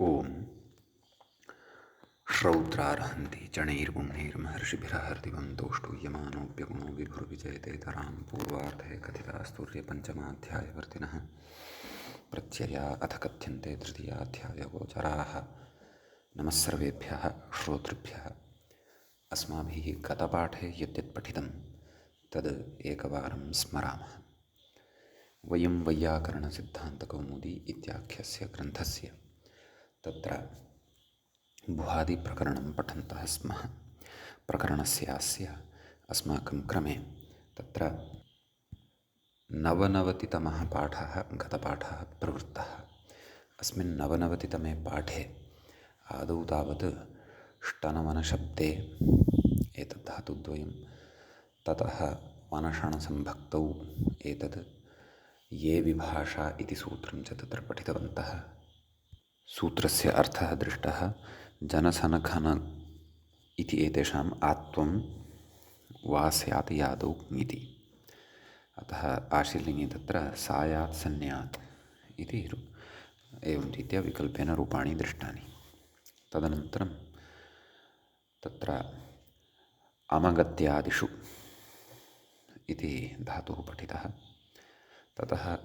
ओम श्रौत्रार्हन्ति चणैर्पुण्यैर्महर्षिभिरहर्दिवं तोष्टूयमानोऽप्यगुणो विभुर्विजयते तरां पूर्वार्धे कथितास्तुर्यपञ्चमाध्यायवर्तिनः प्रत्यया अथ कथ्यन्ते तृतीयाध्यायगोचराः। नमः सर्वेभ्यः श्रोतृभ्यः। अस्माभिः गतपाठे यद्यत् पठितं तद् एकवारं स्मरामः। वयं वैयाकरणसिद्धान्तकौमुदी इत्याख्यस्य ग्रन्थस्य तत्र भुवादिप्रकरणं पठन्तः स्मः। प्रकरणस्यास्य अस्माकं क्रमे तत्र नवनवतितमः पाठः गतपाठः प्रवृत्तः। अस्मिन् नवनवतितमे पाठे आदौ तावत् ष्टनवनशब्दे एतद् धातुद्वयं, ततः वनषणसम्भक्तौ एतद् ये विभाषा इति सूत्रं च तत्र पठितवन्तः। सूत्रस्य अर्थः दृष्टः। जनसनखन इति एतेषाम् आत्वं वा स्यात् यादौ इति। अतः आशीर्लिङ्गे तत्र सायात् सन्यात् इति एवं रीत्या विकल्पेन रूपाणि दृष्टानि। तदनन्तरं तत्र अमगत्यादिषु इति धातुः पठितः। ततः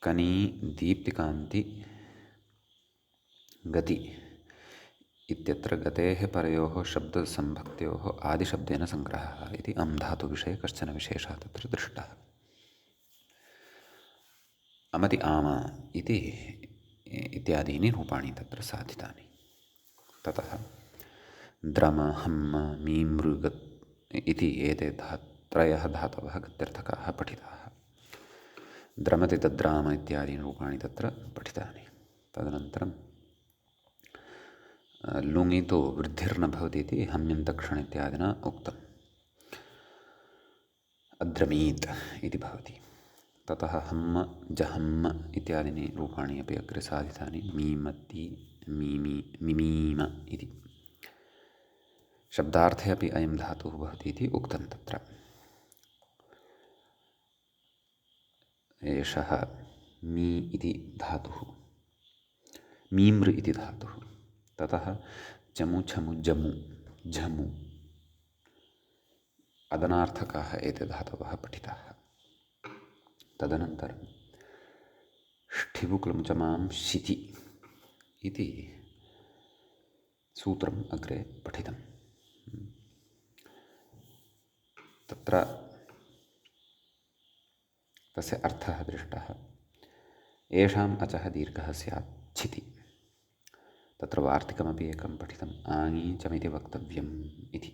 कनी दीप्तिकान्ति गति इत्यत्र गतेः परयोः शब्दसम्भक्त्योः आदिशब्देन सङ्ग्रहः इति अं धातुविषये कश्चन विशेषः तत्र दृष्टः। अमति आम इति इत्यादीनि रूपाणि तत्र साधितानि। ततः द्रम हम्म मीमृगत् इति एते त्रयः धातवः गत्यर्थकाः पठिताः। द्रमति तद्राम इत्यादीनि रूपाणि तत्र पठितानि। तदनन्तरं लुङितो वृद्धिर्न भवति इति हम्यन्तक्षण इत्यादिना उक्तम्। अद्रमीत् इति भवति। ततः हम्म जहम्म इत्यादीनि रूपाणि अपि अग्रे साधितानि। मीमति मीमी मिमीम इति शब्दार्थे अपि अयं धातुः भवति इति उक्तं तत्र। एषः मी इति धातुः, मीम्र इति धातुः। ततः जमु छमु जमु झमु अदनार्थकाः एते धातवः पठिताः। तदनन्तरं ष्ठिवुक्लमुचमां शिति इति सूत्रम् अग्रे पठितं। तत्र तस्य अर्थः दृष्टः। येषाम् अचः दीर्घः स्यात् छिति। तत्र वार्तिकमपि एकं पठितम्। आङि चमिति वक्तव्यम् इति।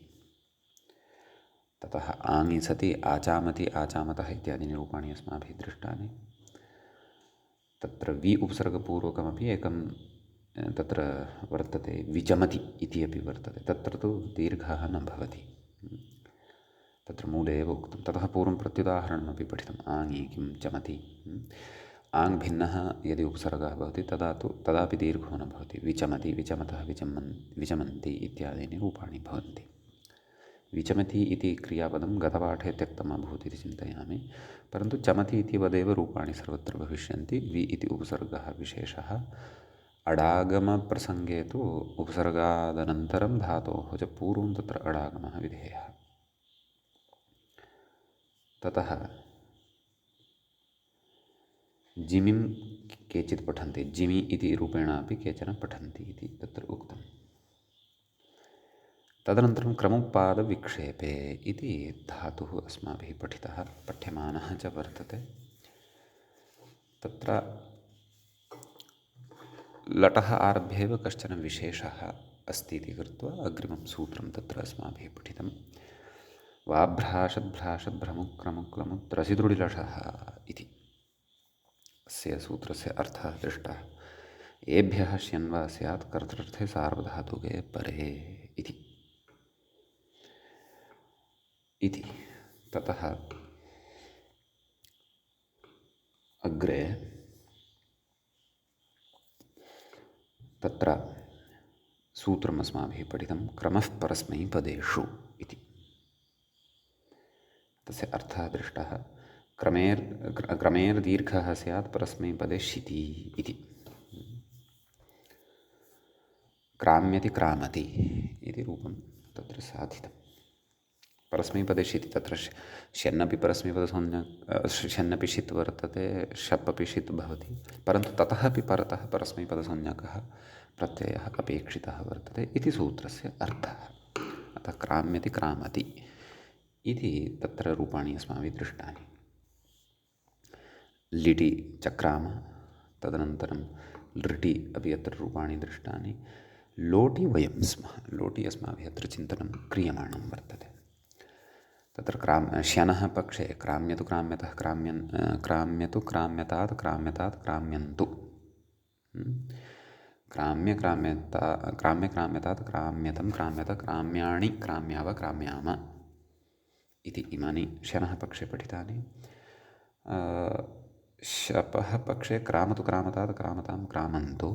ततः आङि सति आचामति आचामतः इत्यादीनि रूपाणि अस्माभिः दृष्टानि। तत्र वि उपसर्गपूर्वकमपि एकं तत्र वर्तते, विचमति इति अपि वर्तते। तत्र तु दीर्घः न भवति, तत्र मूले एव उक्तं। ततः पूर्वं प्रत्युदाहरणमपि पठितम्। आङि किं चमति। आङ् भिन्नः यदि उपसर्गः भवति तदापि दीर्घो न भवति। विचमति विचमतः विचमन्ति इत्यादीनि रूपाणि भवन्ति। विचमति इति क्रियापदं गतपाठे त्यक्तम् अभूत् इति चिन्तयामि, परन्तु चमति इति वदेव रूपाणि सर्वत्र भविष्यन्ति। वि इति उपसर्गः विशेषः। अडागमप्रसङ्गे तु उपसर्गादनन्तरं धातोः च पूर्वं तत्र अडागमः विधेयः। ततः जिमिं केचित् पठन्ति, जिमि इति रूपेणापि केचन पठन्ति इति तत्र उक्तम्। तदनन्तरं क्रमोत्पादविक्षेपे इति धातुः अस्माभिः पठितः, पठ्यमानः च वर्तते। तत्र लटः आरभ्यैव कश्चन विशेषः अस्ति इति कृत्वा अग्रिमं सूत्रं तत्र अस्माभिः पठितं। वाभ्राषद्भ्राषद्भ्रमुक्रमुक्लमुत्रसिदृढिलषः इति अस्य सूत्रस्य अर्थः दृष्टः। एभ्यः श्यन्वा स्यात् कर्तृर्थे सार्वधातुके परे इति। ततः अग्रे तत्र सूत्रम् अस्माभिः पठितं। क्रमः परस्मैपदेषु इति। तस्य अर्थः दृष्टः। क्रमेर्दीर्घः स्यात् परस्मैपदे शिति इति। क्राम्यति क्रामति इति रूपं तत्र साधितं। परस्मैपदे षिति तत्र शन्नपि परस्मैपदसंज्ञा शन्नपि षित् वर्तते, शप् अपि षित् भवति, परन्तु ततः अपि परतः परस्मैपदसंज्ञकः प्रत्ययः अपेक्षितः वर्तते इति सूत्रस्य अर्थः। अतः क्राम्यति क्रामति इति तत्र रूपाणि अस्माभिः दृष्टानि। लिटि चक्राम, तदनन्तरं लृटि अपि अत्र रूपाणि दृष्टानि। लोटि वयं स्मः, लोटि अस्माभिः अत्र चिन्तनं क्रियमाणं वर्तते। तत्र श्यनः पक्षे क्राम्यतु क्राम्यतः क्राम्यतु क्राम्यतात् क्राम्यतात् क्राम्यन्तु, क्राम्य क्राम्यतात् क्राम्यतं क्राम्यत क्राम्याणि क्राम्याव क्राम्याम इति इमानि शनः पक्षे पठितानि। शपः पक्षे क्रामतु क्रामतात् क्रामतां क्रामन्तु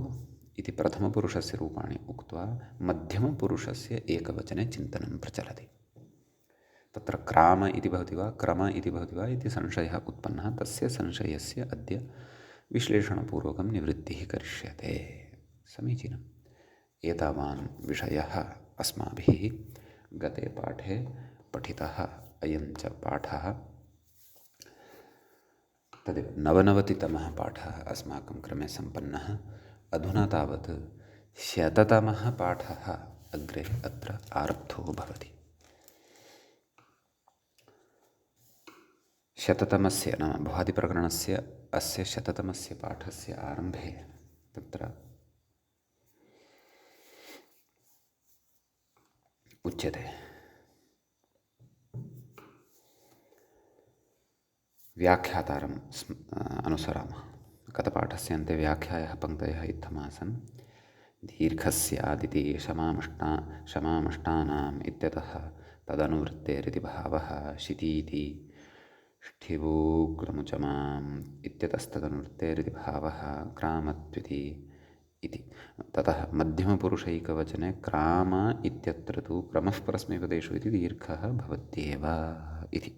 इति प्रथमपुरुषस्य रूपाणि उक्त्वा मध्यमपुरुषस्य एकवचने चिन्तनं प्रचलति। तत्र क्राम इति भवति वा क्रम इति भवति वा इति संशयः उत्पन्नः। तस्य संशयस्य अद्य विश्लेषणपूर्वकं निवृत्तिः करिष्यते। समीचीनम्। एतावान् विषयः अस्माभिः गते पाठे पठितः। अयं च पाठः तदेव 99तमः पाठः अस्माकं क्रमे सम्पन्नः। अधुना तावत् 100तमः पाठः अग्रे अत्र आरब्धो भवति। 100तमस्य नाम भवादिप्रकरणस्य अस्य 100तमस्य पाठस्य आरम्भे तत्र उच्यते व्याख्यातारम् अनुसरामः। गतपाठस्य अन्ते व्याख्यायाः पङ्क्तयः इत्थमासन्। दीर्घस्यादिति शमामष्टानाम् इत्यतः तदनुवृत्तेरिति भावः। शितीति ष्ठिवोग्रमुचमाम् इत्यतस्तदनुवृत्तेरिति भावः। क्रामत्विति इति। ततः मध्यमपुरुषैकवचने क्राम इत्यत्र तु क्रमः परस्मैपदेषु इति दीर्घः भवत्येव इति।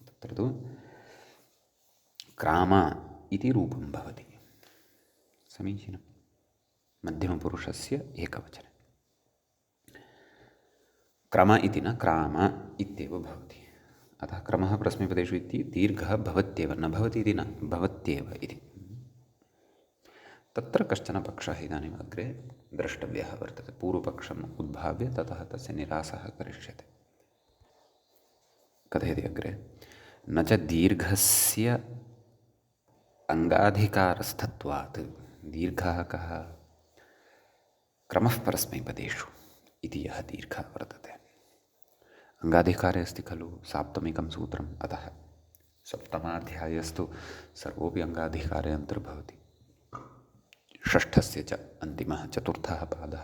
तत्र तु क्राम इति रूपं भवति। समीचीनं। मध्यमपुरुषस्य एकवचने क्रम इति न क्राम इत्येव भवति। अतः क्रमः परस्मैपदेषु इति दीर्घः भवत्येव, न भवति इति न, भवत्येव इति। तत्र कश्चन पक्षः इदानीम् अग्रे द्रष्टव्यः वर्तते। पूर्वपक्षम् उद्भाव्य ततः तस्य निरासः करिष्यते। कथयति अग्रे, न च दीर्घस्य अङ्गाधिकारस्थत्वात्। दीर्घः कः? क्रमः परस्मैपदेषु इति यः दीर्घः वर्तते। अङ्गाधिकारे अस्ति खलु साप्तमिकं सूत्रम्। अतः सप्तमाध्यायस्तु सर्वोऽपि अङ्गाधिकारे अन्तर्भवति। षष्ठस्य च अन्तिमः चतुर्थः पादः।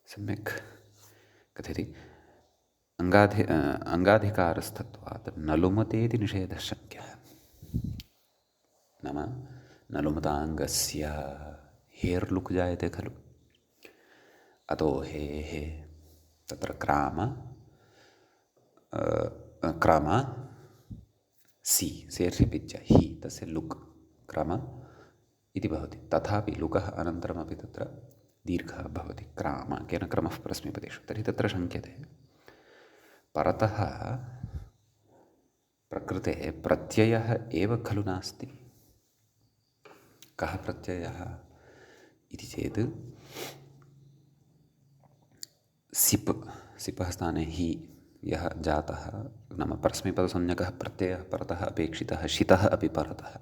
सम्यक् कथयति, अङ्गाधिकारस्थत्वात् नलुमतेति निषेधः शक्यः। नाम नलुमताङ्गस्य हेर्लुक् जायते खलु, अतो हेः तत्र क्रम सि सेर्षिपिच्च हि तस्य लुक् क्रम इति भवति। तथापि लुकः अनन्तरमपि तत्र दीर्घः भवति क्राम, केन क्रमः परस्मैपदेषु। तर्हि तत्र शङ्क्यते, परतः प्रकृतेः प्रत्ययः एव खलु नास्ति। कः प्रत्ययः इति चेत् सिपः स्थाने हि यः जातः, नाम परस्मैपदसंज्ञकः प्रत्ययः परतः अपेक्षितः, शितः अपि परतः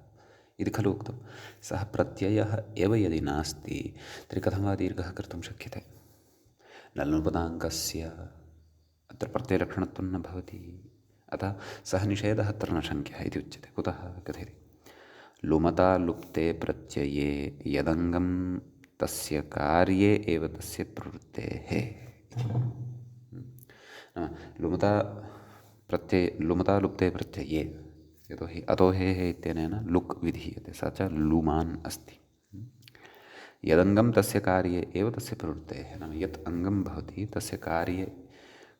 इति खलु उक्तं। सः प्रत्ययः एव यदि नास्ति तर्हि कथं वा दीर्घः कर्तुं शक्यते? नल्नुपदाङ्कस्य अत्र प्रत्ययलक्षणत्वं न भवति। अतः सः निषेधः अत्र न शङ्क्यः इति उच्यते। कुतः? कथयति, लुमता लुप्ते प्रत्यये यदङ्गं तस्य कार्ये एव तस्य प्रवृत्तेः। लुमता लुप्ते प्रत्यये, यतोहि अतो हेः इत्यनेन लुक् विधीयते, स च लुमान् अस्ति। यदङ्गं तस्य कार्ये एव तस्य प्रवृत्तेः, नाम यत् अङ्गं भवति तस्य कार्ये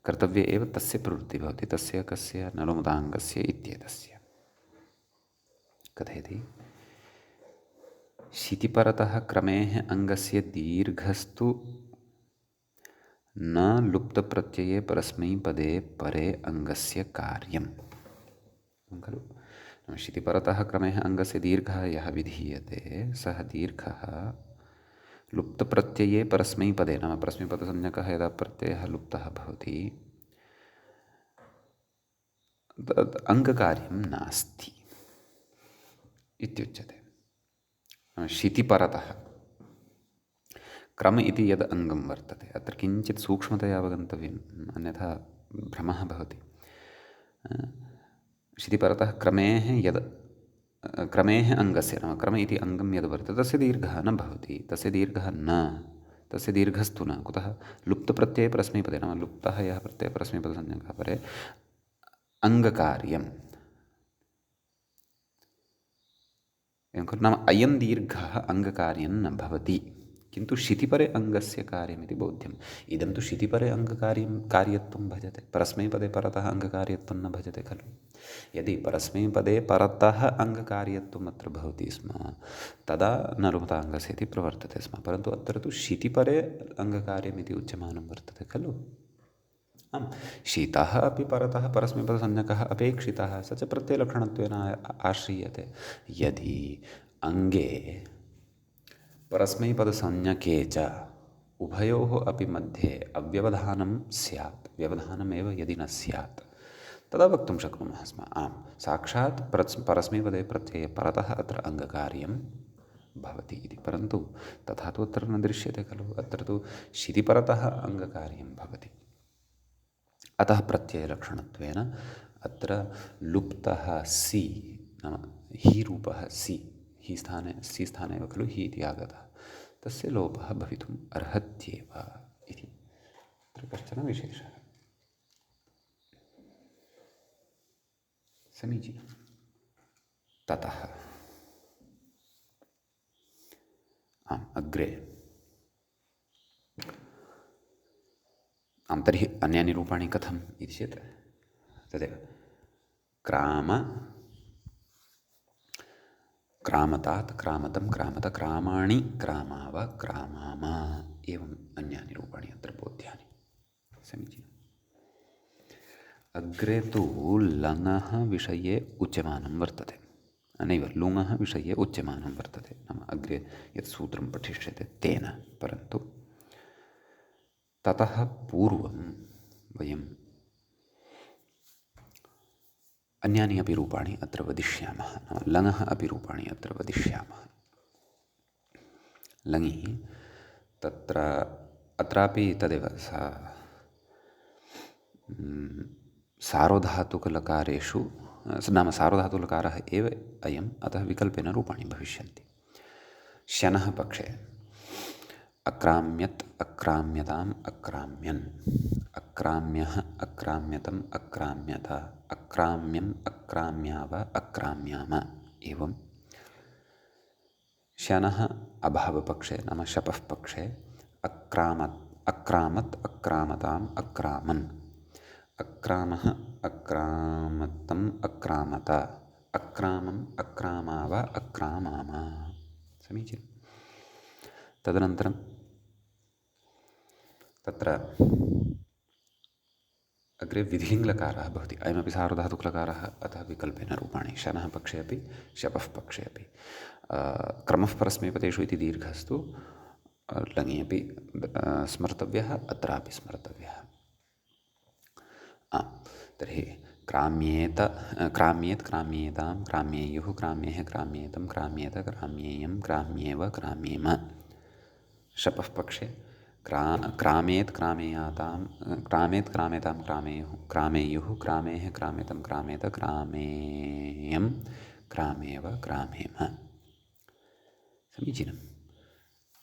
कर्तव्ये एव तस्य प्रवृत्तिः भवति। तस्य कस्य? नलुमताङ्गस्य इत्येतस्य। कथयति, शितिपरतः क्रमेः अङ्गस्य दीर्घस्तु न लुप्तप्रत्यये परस्मैपदे परे अङ्गस्य कार्यम् खलु। शितिपरतः क्रमेः अङ्गस्य दीर्घः यः विधीयते सः दीर्घः लुप्तप्रत्यये परस्मैपदे नाम परस्मैपदसंज्ञकः यदा प्रत्ययः लुप्तः भवति तद् अङ्गकार्यं नास्ति इत्युच्यते। शितिपरतः क्रम इति यद् अङ्गं वर्तते अत्र किञ्चित् सूक्ष्मतया अवगन्तव्यम्, अन्यथा भ्रमः भवति। शितिपरतः क्रमेः यद् क्रमेः अङ्गस्य नाम क्रम इति अङ्गं यद् वर्तते तस्य दीर्घः न भवति, तस्य दीर्घः न, तस्य दीर्घस्तु न। कुतः? लुप्तप्रत्यये परस्मैपदे नाम लुप्तः यः प्रत्ययः परस्मैपदसंज्ञकः परे अङ्गकार्यं एवं खलु। नाम अयं दीर्घः अङ्गकार्यं न भवति, किन्तु शितिपरे अङ्गस्य कार्यमिति बोध्यम्। इदं तु शितिपरे कार्यत्वं भजते, परस्मैपदे परतः अङ्गकार्यत्वं न भजते खलु। यदि परस्मैपदे परतः अङ्गकार्यत्वम् अत्र भवति स्म तदा नर्मताङ्गस्य इति प्रवर्तते स्म, परन्तु अत्र तु शितिपरे अङ्गकार्यमिति उच्यमानं वर्तते खलु। आम्, शीतः अपि परतः परस्मैपदसंज्ञकः अपेक्षितः, स च प्रत्ययलक्षणत्वेन आश्रीयते। यदि अङ्गे परस्मैपदसंज्ञके च उभयोः अपि मध्ये अव्यवधानं स्यात्, व्यवधानमेव यदि न स्यात् तदा वक्तुं शक्नुमः स्म आम् साक्षात् परस्मैपदे प्रत्यये परतः अत्र अङ्गकार्यं भवति इति। परन्तु तथा तु अत्र न दृश्यते खलु। अत्र तु शितिपरतः अङ्गकार्यं भवति, अतः प्रत्ययलक्षणत्वेन अत्र लुप्तः सि नाम हि रूपः सि, हि स्थाने सि स्थाने एव खलु हि इति आगतः, तस्य लोपः भवितुम् अर्हत्येव इति अत्र कश्चन विशेषः। समीचीनं। ततः अग्रे तर्हि अन्यानि रूपाणि कथम् इति चेत् तदेव क्राम क्रामतात् क्रामतं क्रामत क्रामाणि क्रामाव क्रामाम एवम् अन्यानि रूपाणि अत्र बोध्यानि। समीचीनम्। अग्रे तु लङः विषये उच्यमानं वर्तते, नैव लुङः विषये उच्यमानं वर्तते, नाम अग्रे यत् सूत्रं पठिष्यते तेन। परन्तु ततः पूर्वं वयं अन्यानि अपि रूपाणि अत्र वदिष्यामः, नाम लङः अपि रूपाणि अत्र वदिष्यामः। लङि तत्र अत्रापि तदेव सार्वधातुकलकारेषु नाम सार्वधातुलकारः एव अयम्, अतः विकल्पेन रूपाणि भविष्यन्ति। शनः पक्षे अक्राम्यत् अक्राम्यताम् अक्राम्यन्, अक्राम्यः अक्राम्यतम् अक्राम्यत, अक्राम्यम् अक्राम्याव अक्राम्याम एवं। शनः अभावपक्षे नाम शपः पक्षे अक्रामत् अक्रामताम् अक्रामन्, अक्रामः अक्रामतम् अक्रामत, अक्रामम् अक्रामाव अक्रामाम। समीचीनं। तदनन्तरं तत्र अग्रे विधिङ्लकारः भवति, अयमपि सार्वधातुकलकारः, अतः विकल्पेन रूपाणि शनः पक्षे अपि शपः पक्षे अपि। क्रमः परस्मैपदेषु इति दीर्घस्तु लङि अपि स्मर्तव्यः, अत्रापि स्मर्तव्यः। तर्हि क्राम्येत क्राम्येत् क्राम्येतां क्राम्येयुः क्राम्येः क्राम्येतं क्राम्येत क्राम्येयं क्राम्येव क्राम्येम। शपः पक्षे क्रामेत् क्रामेयातां क्रामेत् क्रामेतां क्रामेयुः क्रामेः क्रामेतं क्रामेत क्रामेयं क्रामेव क्रामेम। समीचीनं।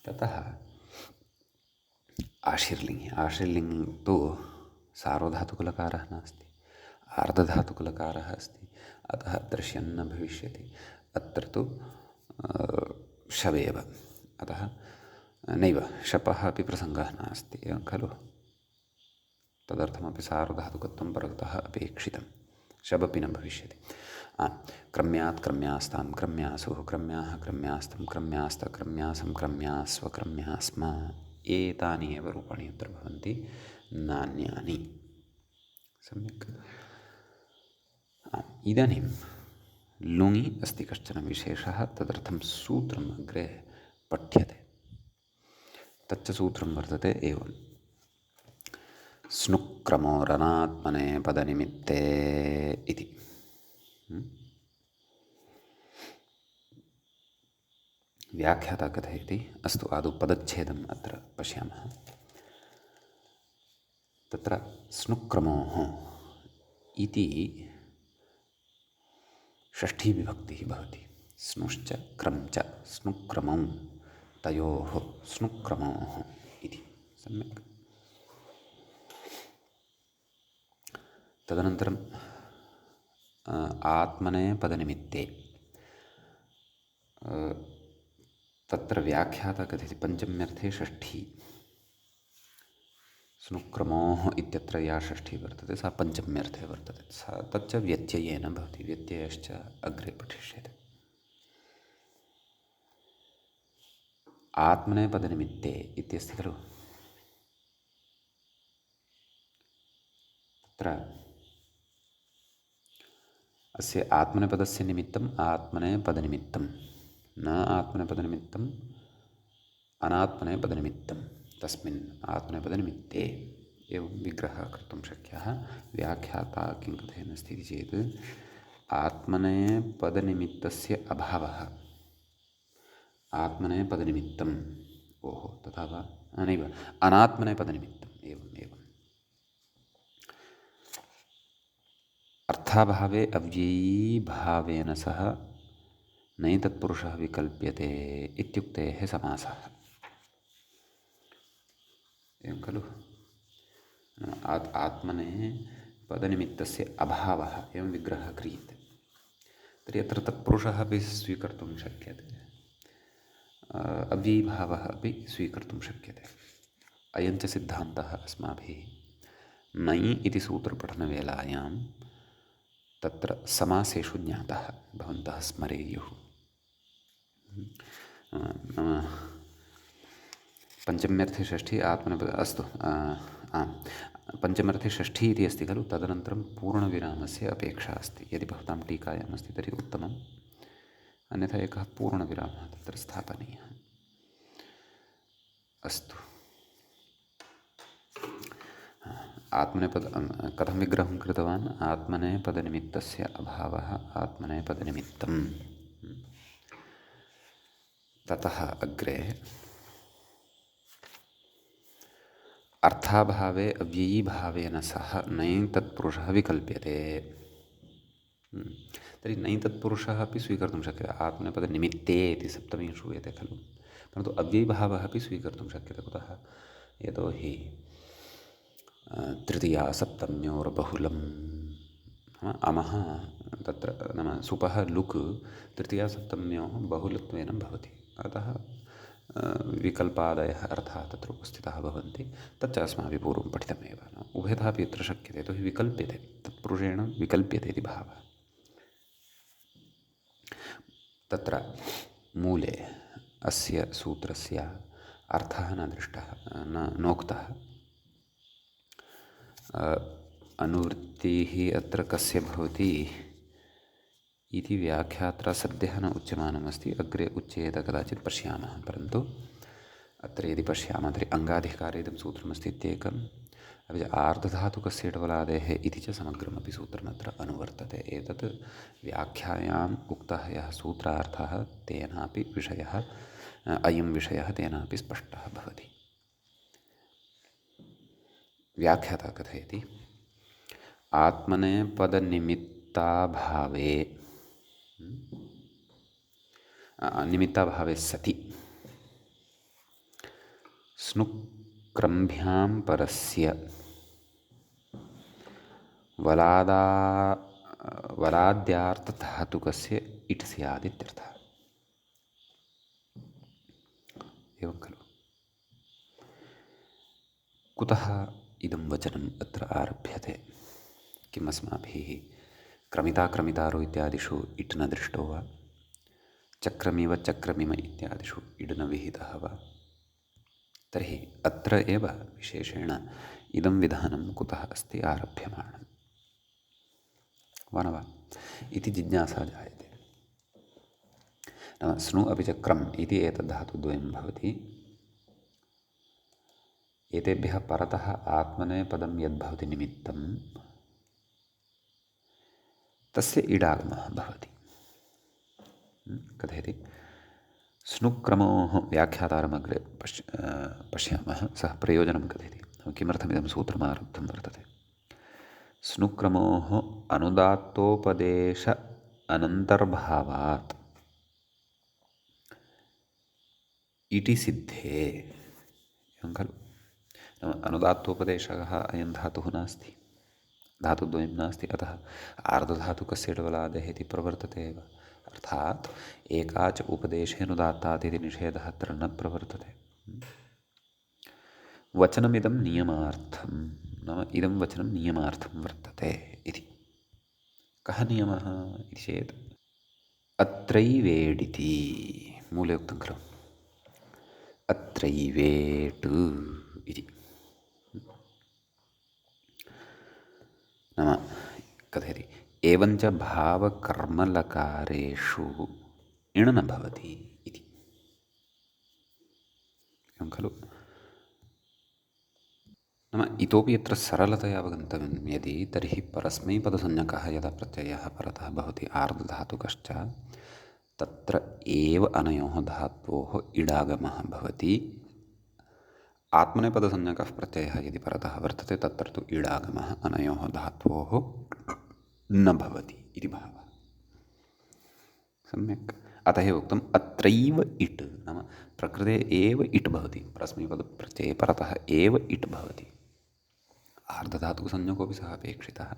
ततः आशीर्लिङ्गि, आशीर्लिङ्गि तु सार्वधातुकलकारः नास्ति, आर्धधातुकलकारः अस्ति, अतः अत्र शन्न भविष्यति। अत्र तु शवेव, अतः नैव शपः अपि प्रसङ्गः नास्ति खलु, तदर्थमपि सार्वधातुकत्वं परतः अपेक्षितं, शबपि न भविष्यति। क्रम्यात् क्रम्यास्तां क्रम्यासुः क्रम्याः क्रम्यास्तं क्रम्यास्त क्रम्यासं क्रम्यास्व क्रम्यास्म एतानि एव रूपाणि अत्र भवन्ति, नान्यानि। सम्यक्। इदानीं लुङि अस्ति कश्चन विशेषः, तदर्थं सूत्रम् अग्रे पठ्यते। तच्च सूत्रं वर्तते एवं: स्नुक्रमो रनात्मने पदनिमित्ते इति। व्याख्याता कथयति। अस्तु, आदौ पदच्छेदम् अत्र पश्यामः। तत्र स्नुक्रमोः इति षष्ठीविभक्तिः भवति। स्नुश्च क्रं च स्नुक्रमौ, तयोः स्नुक्रमोः इति। सम्यक्। तदनन्तरं आत्मने पदनिमित्ते, तत्र व्याख्याता कथयति पञ्चम्यर्थे षष्ठी। स्नुक्रमोः इत्यत्र या षष्ठी वर्तते सा पञ्चम्यर्थे वर्तते। सा तच्च व्यत्ययेन भवति, व्यत्ययश्च अग्रे पठिष्यते। आत्मने पदनिमित्ते इत्यस्ति खलु, तत्र अस्य आत्मनेपदस्य निमित्तम् आत्मनेपदनिमित्तं, न आत्मनेपदनिमित्तम् अनात्मनेपदनिमित्तं। तस्मिन् आत्मनेपदनिमित्ते एवं विग्रहः कर्तुं शक्यः। व्याख्याता किं कथयन् अस्ति इति चेत् आत्मनेपदनिमित्तस्य अभावः आत्मनेपदनिमित्तम्, ओहो तथा वा, नैव, अनात्मनेपदनिमित्तम्, एवम्। अर्थाभावे अव्ययी भावेन सह नैतत्पुरुषः विकल्प्यते इत्युक्तेः समासः। एवं खलु। आत्मने पदनिमित्तस्य अभावः एवं विग्रहः क्रियते। तर्हि अत्र तत्पुरुषः अपि स्वीकर्तुं शक्यते, अव्ययीभावः अपि स्वीकर्तुं शक्यते। अयञ्च सिद्धान्तः अस्माभिः नै इति सूत्रपठनवेलायां तत्र समासेषु ज्ञातः, भवन्तः स्मरेयुः। पञ्चम्यर्थे षष्ठी आत्मनेपद, अस्तु, पञ्चम्यर्थे षष्ठी इति अस्ति खलु, तदनन्तरं पूर्णविरामस्य अपेक्षा अस्ति। यदि भवतां टीकायाम् अस्ति तर्हि उत्तमम्, अन्यथा एकः पूर्णविरामः तत्र स्थापनीयः। अस्तु, आत्मनेपद कथं विग्रहं कृतवान्? आत्मनेपदनिमित्तस्य अभावः आत्मनेपदनिमित्तं। ततः अग्रे अर्थाभावे अव्ययीभावेन सह नैतत्पुरुषः विकल्प्यते। तर्हि नैतत्पुरुषः अपि स्वीकर्तुं शक्यते। आत्मनेपदनिमित्ते इति सप्तमी श्रूयते खलु, परन्तु अव्ययीभावः अपि स्वीकर्तुं शक्यते। कुतः? यतोहि तृतीया सप्तम्योर्बहुलं, नाम अमः तत्र, नाम सुपः लुक् तृतीया सप्तम्योः बहुलत्वेन भवति। अतः विकल्पादयः अर्थाः तत्र उपस्थिताः भवन्ति। तच्च अस्माभिः पूर्वं पठितमेव। उभयतः अपि यत्र शक्यते, यतोहि विकल्प्यते, तत्पुरुषेण विकल्प्यते इति भावः। तत्र मूले अस्य सूत्रस्य अर्थः न दृष्टः, नोक्तः। अनुवृत्तिः अत्र कस्य भवति इति व्याख्यात्रा सद्यः न उच्यमानमस्ति, अग्रे उच्येत कदाचित् पश्यामः। परन्तु अत्र यदि पश्यामः तर्हि अङ्गाधिकारे इदं सूत्रमस्ति इत्येकम्, अपि च आर्धधातुकस्य इटवलादेः इति च समग्रमपि सूत्रमत्र अनुवर्तते। एतत् व्याख्यायाम् उक्तः यः सूत्रार्थः तेनापि विषयः, अयं विषयः तेनापि स्पष्टः भवति। व्याख्याता कथयति आत्मनेपदनिमित्ताभावे, निमित्ताभावे सति स्नुक्रम्भ्यां परस्य वलाद्यार्थधातुकस्य इट् स्यादित्यर्थः। एवं खलु। कुतः इदं वचनम् अत्र आरभ्यते? किम् अस्माभिः क्रमिता क्रमितारो इत्यादिषु इट् न दृष्टो वा, चक्रमिव चक्रमिम इत्यादिषु इड् न विहितः वा, तर्हि अत्र एव विशेषेण इदं विधानं कुतः अस्ति आरभ्यमाणं वा न वा इति जिज्ञासा जायते। नाम स्नु अपि च क्रम् इति एतद्धातुद्वयं भवति। एतेभ्यः परतः आत्मनेपदं यद्भवति निमित्तं तस्य इडागमः भवति। कथयति स्नुक्रमोः व्याख्यातारमग्रे पश्यामः। सः प्रयोजनं कथयति। किमर्थमिदं सूत्रमारब्धं वर्तते। स्नुक्रमोः अनुदात्तोपदेश अनन्तर्भावात् इति सिद्धे, एवं खलु। नाम अनुदात्तोपदेशः अयं धातुः नास्ति, धातुद्वयं नास्ति, अतः आर्धधातुकस्य डबलादेः इति प्रवर्तते एव। अर्थात् एका च उपदेशेऽनुदात्तात् इति निषेधः अत्र न प्रवर्तते। वचनमिदं नियमार्थं, नाम इदं वचनं नियमार्थं वर्तते इति। कः नियमः इति चेत् अत्रैवेडिति मूले उक्तं खलु, अत्रैवेट् इति। नाम कथयति एवञ्च भावकर्मलकारेषु इण् न भवति इति, एवं खलु। नाम इतोपि यत्र सरलतया अवगन्तव्यं यदि, तर्हि परस्मैपदसंज्ञकः यदा प्रत्ययः परतः भवति आर्धधातुकश्च, तत्र एव अनयोः धात्वोः इडागमः भवति। आत्मनेपदसंज्ञकः प्रत्ययः यदि परतः वर्तते तत्र तु इडागमः अनयोः धात्वोः न भवति इति भावः। सम्यक्। अतः एव उक्तम् अत्रैव इट्, नाम प्रकृते एव इट् भवति। परस्मैपदप्रत्यये परतः एव इट् भवति। आर्धधातुकसंज्ञकोऽपि सः अपेक्षितः।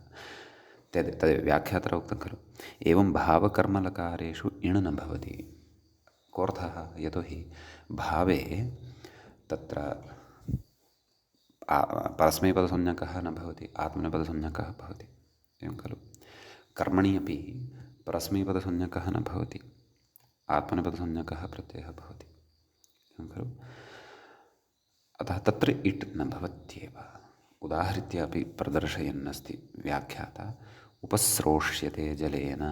तद् व्याख्यातरा उक्तं खलु, एवं भावकर्मलकारेषु इण् न भवति। कोऽर्थः? यतोहि भावे तत्र परस्मैपदसंज्ञकः न भवति, आत्मनेपदसंज्ञकः भवति, एवं खलु। कर्मणि अपि परस्मैपदसंज्ञकः न भवति, आत्मनेपदसंज्ञकः प्रत्ययः भवति, एवं खलु। अतः तत्र इट् न भवत्येव। उदाहृत्य अपि प्रदर्शयन्नस्ति व्याख्याता। उपस्रोष्यते जलेन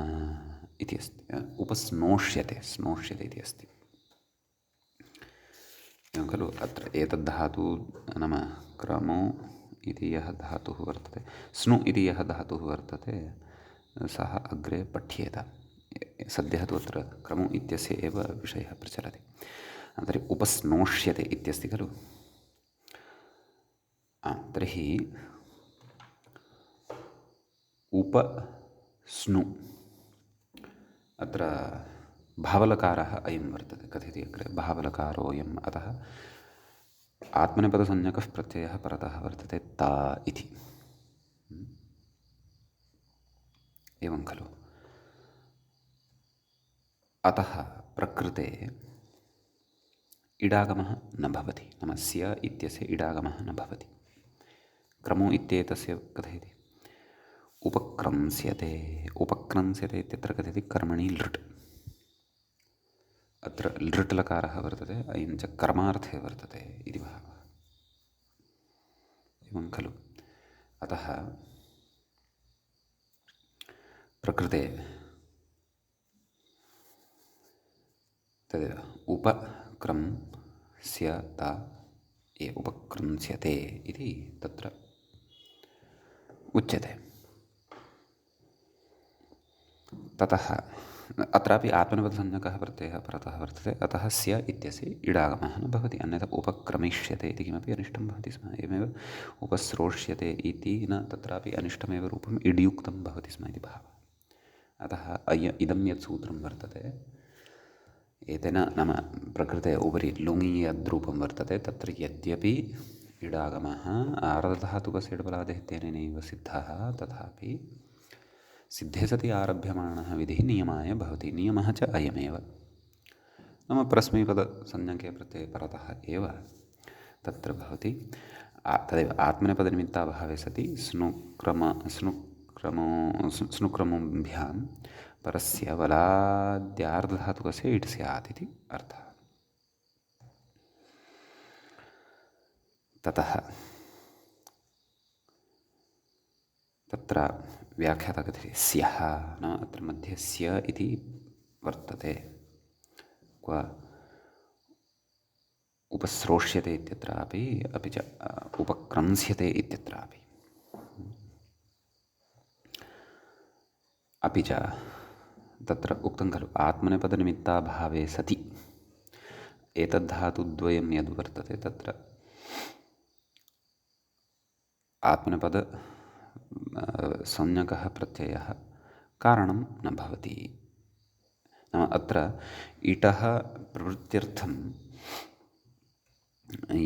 इति अस्ति, उपस्नोष्यते, स्नोष्यते इति अस्ति, एवं खलु। अत्र एतद्धातु नाम क्रमो इति यः धातुः वर्तते, स्नु इति यः धातुः वर्तते, सः अग्रे पठ्येत। सद्यः तु अत्र क्रमो इत्यस्य एव विषयः प्रचलति। तर्हि उपस्नोष्यते इत्यस्ति खलु। तर्हि उपस्नु अत्र भावलकारः अयं वर्तते। कथयति अग्रे भावलकारोऽयम्, अतः आत्मनेपदसंज्ञकः प्रत्ययः परतः वर्तते ता इति, एवं खलु। अतः प्रकृते इडागमः न भवति, नाम स्य इत्यस्य इडागमः न भवति। क्रमो इत्येतस्य कथयति उपक्रंस्यते, उपक्रंस्यते इत्यत्र कथयति कर्मणि लृट्। अत्र लृट् लकारः वर्तते, अयं च कर्मार्थे वर्तते इति भावः, एवं खलु। अतः प्रकृते तदेव उपक्रंस्यत उपक्रंस्यते इति तत्र उच्यते। ततः अत्रापि आत्मनेपदसंज्ञकः प्रत्ययः परतः वर्तते, अतः स्य इत्यस्य इडागमः न भवति, अन्यथा उपक्रमिष्यते इति किमपि अनिष्टं भवति स्म। एवमेव उपस्रोष्यते इति न, तत्रापि अनिष्टमेव रूपम् इड्युक्तं भवति स्म इति भावः। अतः इदं यत् सूत्रं वर्तते, एतेन नाम प्रकृते उपरि लुङि यद्रूपं वर्तते, तत्र यद्यपि इडागमः आर्धधातुकस्य डबलादेः तेनैव सिद्धः, तथापि सिद्धे सति आरभ्यमाणः विधिः नियमाय भवति। नियमः च अयमेव, नाम परस्मैपदसंज्ञके प्रत्यये परतः एव तत्र भवति। तदेव आत्मनेपदनिमित्ताभावे सति स्नुक्रम स्नुक्रमोभ्यां परस्य वलाद्यार्धधातुकस्य इट् स्यात् इति अर्थः। ततः तत्र व्याख्याता कथ्यते स्यः नाम अत्र मध्ये स्य इति वर्तते। क्व उपस्रोष्यते इत्यत्रापि अपि च उपक्रंस्यते इत्यत्रापि। अपि च तत्र उक्तं खलु आत्मनेपदनिमित्ताभावे सति एतद्धातुद्वयं यद् वर्तते तत्र आत्मनेपद संज्ञकः प्रत्ययः कारणं न भवति। नाम अत्र इटः प्रवृत्त्यर्थं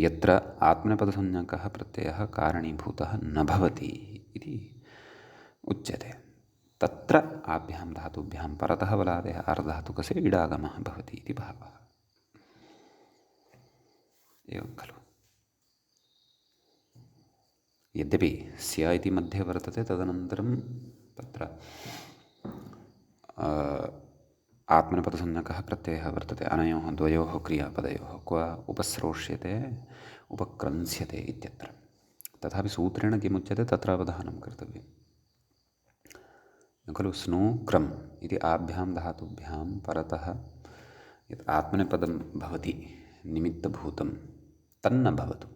यत्र आत्मनेपदसंज्ञकः प्रत्ययः कारणीभूतः न भवति इति उच्यते। तत्र आभ्यां धातुभ्यां परतः वलादेः आर्धधातुकस्य इडागमः भवति इति भावः। एवं खलु। यद्यपि स्य इति मध्ये वर्तते तदनन्तरं तत्र आत्मनेपदसंज्ञकः प्रत्ययः वर्तते अनयोः द्वयोः क्रियापदयोः क्व उपस्रोष्यते उपक्रंस्यते इत्यत्र। तथापि सूत्रेण किमुच्यते तत्र अवधानं कर्तव्यं खलु। स्नु क्रम् इति आभ्यां धातुभ्यां परतः यत् आत्मनेपदं भवति निमित्तभूतं तन्न भवतु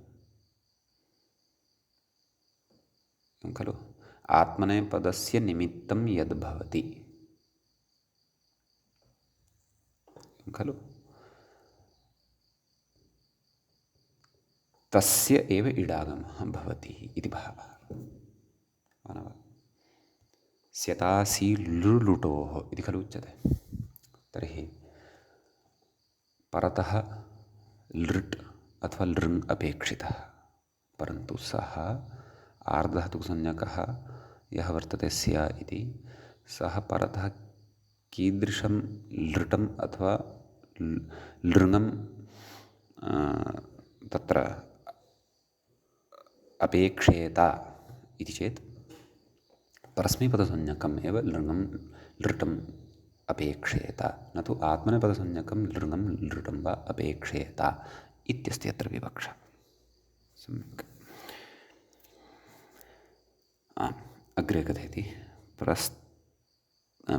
खलु। आत्मनेपदस्य निमित्तं यद् भवति खलु तस्य एव इडागमः भवति इति भावः। स्यतासि लुलुटोः इति खलु उच्यते। तर्हि परतः लृट् अथवा लृङ् अपेक्षितः, परन्तु सः आर्धधातुकसंज्ञकः यः वर्तते स्य इति सः परतः कीदृशं लृटम् अथवा लृङं तत्र अपेक्षेत इति चेत् परस्मैपदसंज्ञकम् एव लृङं लृटम् अपेक्षेत, न तु आत्मनेपदसंज्ञकं लृङं लृटं वा अपेक्षेत इत्यस्ति अत्र विवक्षा। सम्यक्। अग्रे कथयति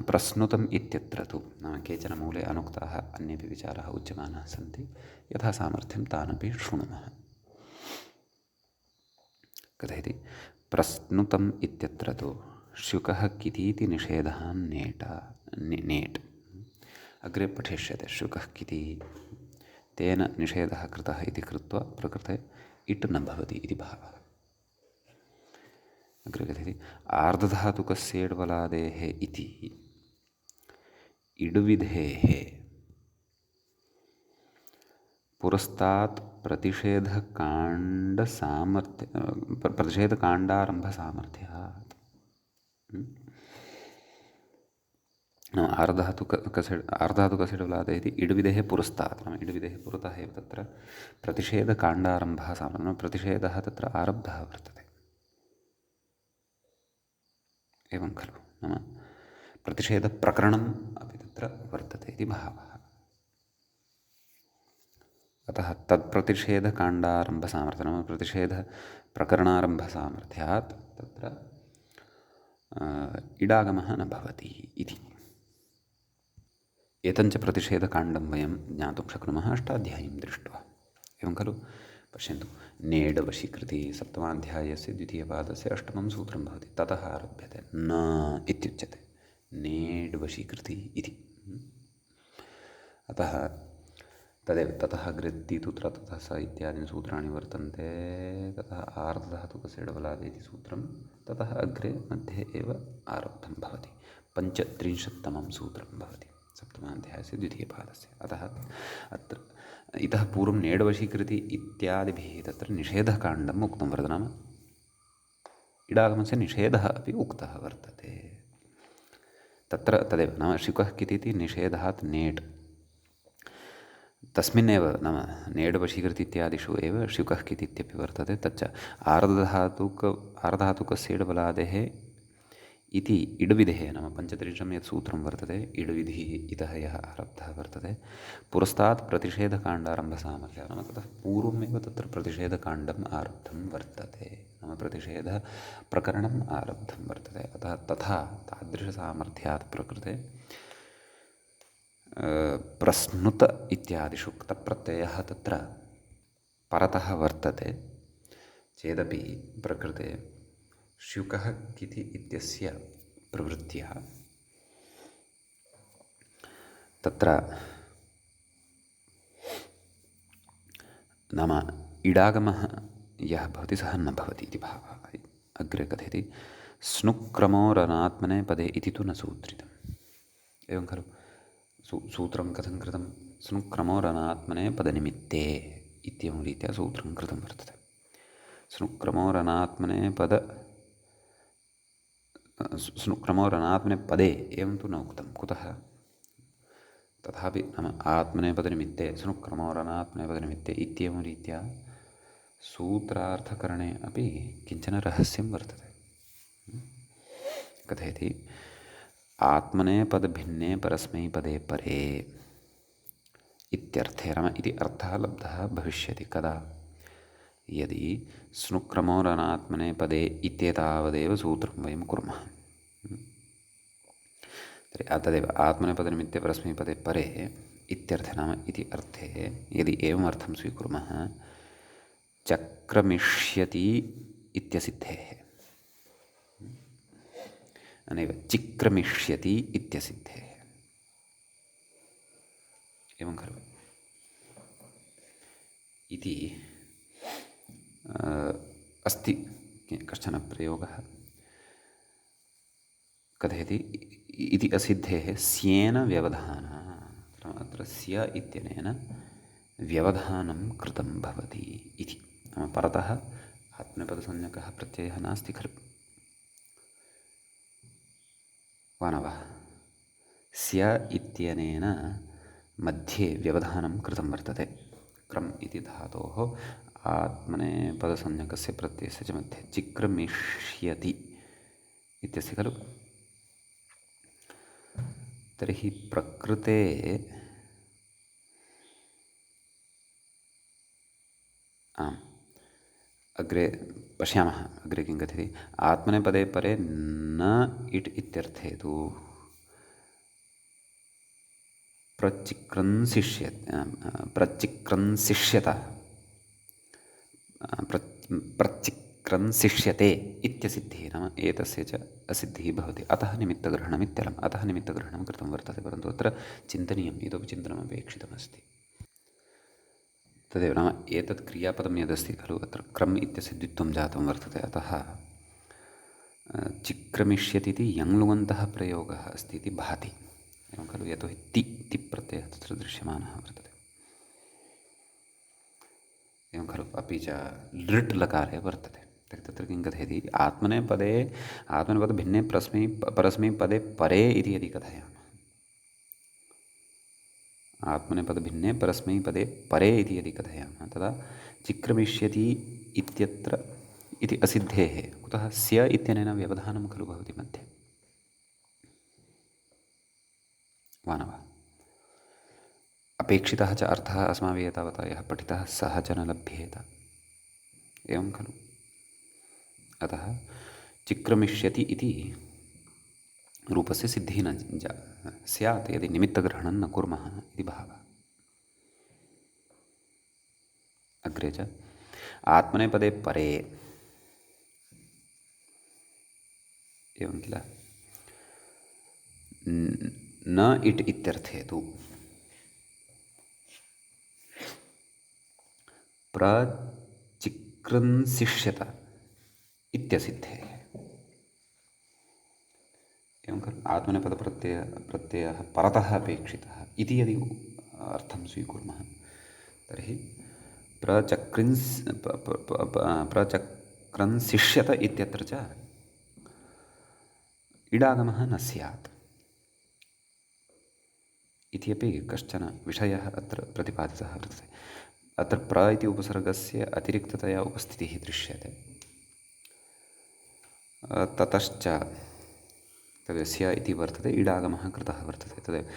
प्रस्नुतम् इत्यत्र तु नाम केचन मूले अनुक्ताः अन्येपि विचाराः उच्यमानाः सन्ति, यथा सामर्थ्यं तानपि शृणुमः। कथयति प्रस्नुतम् इत्यत्र तु शुकः कितीति निषेधः नेट् अग्रे पठिष्यते। शुकः किति तेन निषेधः कृतः इति कृत्वा प्रकृते इट् न भवति इति भावः। अग्रे कथयति आर्धधातुकस्येड्वलादेः इति इडुविधेः पुरस्तात् प्रतिषेधकाण्डारम्भसामर्थ्यात् आर्धधातुकस्य इति इडुविधेः पुरस्तात् नाम इडुविधेः पुरतः एव तत्र प्रतिषेधकाण्डारम्भः सामर्थ्यं नाम प्रतिषेधः तत्र आरब्धः वर्तते। एवं खलु। नाम प्रतिषेधप्रकरणम् अपि तत्र वर्तते इति भावः। अतः तत्प्रतिषेधकाण्डारम्भसामर्थ्यं नाम प्रतिषेधप्रकरणारम्भसामर्थ्यात् तत्र इडागमः न भवति इति। एतञ्च प्रतिषेधकाण्डं वयं ज्ञातुं शक्नुमः अष्टाध्यायीं दृष्ट्वा। एवं खलु। पश्यन्तु नेड् वशीकृति सप्तमाध्यायस्य द्वितीयपादस्य अष्टमं सूत्रं भवति। ततः आरभ्यते न इत्युच्यते नेड् वशीकृति इति। अतः तदेव ततः अग्रे तितुत्र ततः स इत्यादीनि सूत्राणि वर्तन्ते। ततः आर्धधातुकस्य डबलाद् इति सूत्रं ततः अग्रे मध्ये एव आरब्धं भवति। 35तमं सूत्रं भवति सप्तमाध्यायस्य द्वितीयपादस्य। अतः अत्र इतः पूर्वं नेडवशीकृति इत्यादिभिः तत्र निषेधकाण्डम् उक्तं वर्तते। नाम इडागमस्य निषेधः अपि उक्तः वर्तते तत्र। तदेव नाम शुकः कितीति निषेधात् नेट् तस्मिन्नेव नाम नेडवशीकृति इत्यादिषु एव शुकः कितीत्यपि वर्तते। तच्च आर्धधातुकस्य डबलादेः इति इडविधेः नाम पञ्चत्रिंशं यत् सूत्रं वर्तते इडविधिः इतः यः आरब्धः वर्तते पुरस्तात् प्रतिषेधकाण्डारम्भसामर्थ्यं नाम ततः पूर्वमेव तत्र प्रतिषेधकाण्डम् आरब्धं वर्तते नाम प्रतिषेधप्रकरणम् आरब्धं वर्तते अतः तथा तादृशसामर्थ्यात् प्रकृते प्रस्नुत इत्यादिषु क्तप्रत्ययः तत्र परतः वर्तते चेदपि प्रकृते शुकः किति इत्यस्य प्रवृत्त्या तत्र नाम इडागमः यः भवति सः न भवति इति भावः अग्रे कथयति स्नुक्रमोरनात्मने पदे इति तु न सूत्रितम् एवं खलु सूत्रं कथं कृतं स्नुक्रमोरनात्मने पदनिमित्ते इत्येवं रीत्या सूत्रं कृतं वर्तते स्नुक्रमोरनात्मने पदे एवं तु न उक्तं कुतः तथापि नाम आत्मनेपदनिमित्ते स्नुक्रमोरनात्मनेपदनिमित्ते इत्येवं रीत्या सूत्रार्थकरणे अपि किञ्चन रहस्यं वर्तते कथयति आत्मनेपदभिन्ने परस्मैपदे परे इत्यर्थे नाम इति अर्थः लब्धः भविष्यति कदा यदि स्नुक्रमोरनात्मनेपदे इत्येतावदेव सूत्रं वयं कुर्मः तर्हि तदेव आत्मनेपदनिमित्ते परस्मैपदे परे इत्यर्थे नाम इति अर्थे यदि एवम् अर्थं स्वीकुर्मः चक्रमिष्यति इत्यसिद्धेः अनेव चिक्रमिष्यति इत्यसिद्धेः एवं खलु इति अस्ति कश्चन प्रयोगः कथयति इति असिद्धेः स्येन व्यवधानः अत्र स्य इत्यनेन व्यवधानं कृतं भवति इति नाम परतः आत्मनेपदसंज्ञकः प्रत्ययः नास्ति खलु वा न वा स्य इत्यनेन मध्ये व्यवधानं कृतं वर्तते क्रम् इति धातोः आत्मनेपदसंज्ञकस्य प्रत्ययस्य च मध्ये चिक्रमिष्यति इत्यस्य खलु तर्हि प्रकृते आम् अग्रे पश्यामः अग्रे किं कथयति आत्मनेपदे परे न इट् इत्यर्थे तु प्रचिक्रंसिष्यत प्रचिक्रंसिष्यते इत्यसिद्धिः नाम एतस्य च असिद्धिः भवति अतः निमित्तग्रहणमित्यलम् अतः निमित्तग्रहणं कृतं वर्तते परन्तु अत्र चिन्तनीयम् इतोपि चिन्तनमपेक्षितमस्ति तदेव नाम एतत् क्रियापदं यदस्ति खलु अत्र क्रम् इत्यस्य द्वित्वं जातं वर्तते अतः चिक्रमिष्यति इति यङ्लुवन्तः प्रयोगः अस्ति इति भाति एवं खलु यतोहि ति प्रत्ययः तत्र दृश्यमानः वर्तते एवं खलु अपि च लृट् लकारे वर्तते तर्हि तत्र किं कथयति आत्मनेपदभिन्ने परस्मैपदे परे इति यदि कथयामः आत्मनेपदभिन्ने परस्मैपदे परे इति यदि कथयामः तदा चिक्रमिष्यति इत्यत्र इति असिद्धेः कुतः स्य इत्यनेन व्यवधानं खलु भवति मध्ये वा न वा अपेक्षितः च अर्थः अस्माभिः एतावता यः पठितः सः च न लभ्येत एवं खलु अतः चिक्रमिष्यति इति रूपस्य सिद्धिः न स्यात् यदि निमित्तग्रहणं न कुर्मः इति भावः अग्रे च आत्मनेपदे परे एवं किल न इट् इत्यर्थे तु प्रचिक्रंसिष्यत इत्यसिद्धेः एवं खलु आत्मनेपदप्रत्ययः परतः अपेक्षितः इति यदि अर्थं स्वीकुर्मः तर्हि प्रचक्रंसिष्यत इत्यत्र च इडागमः न स्यात् इत्यपि कश्चन विषयः अत्र प्रतिपादितः वर्तते अत्र प्र इति उपसर्गस्य अतिरिक्ततया उपस्थितिः दृश्यते ततश्च तदस्य इति वर्तते, ईडागमः कृतः वर्तते। तदेव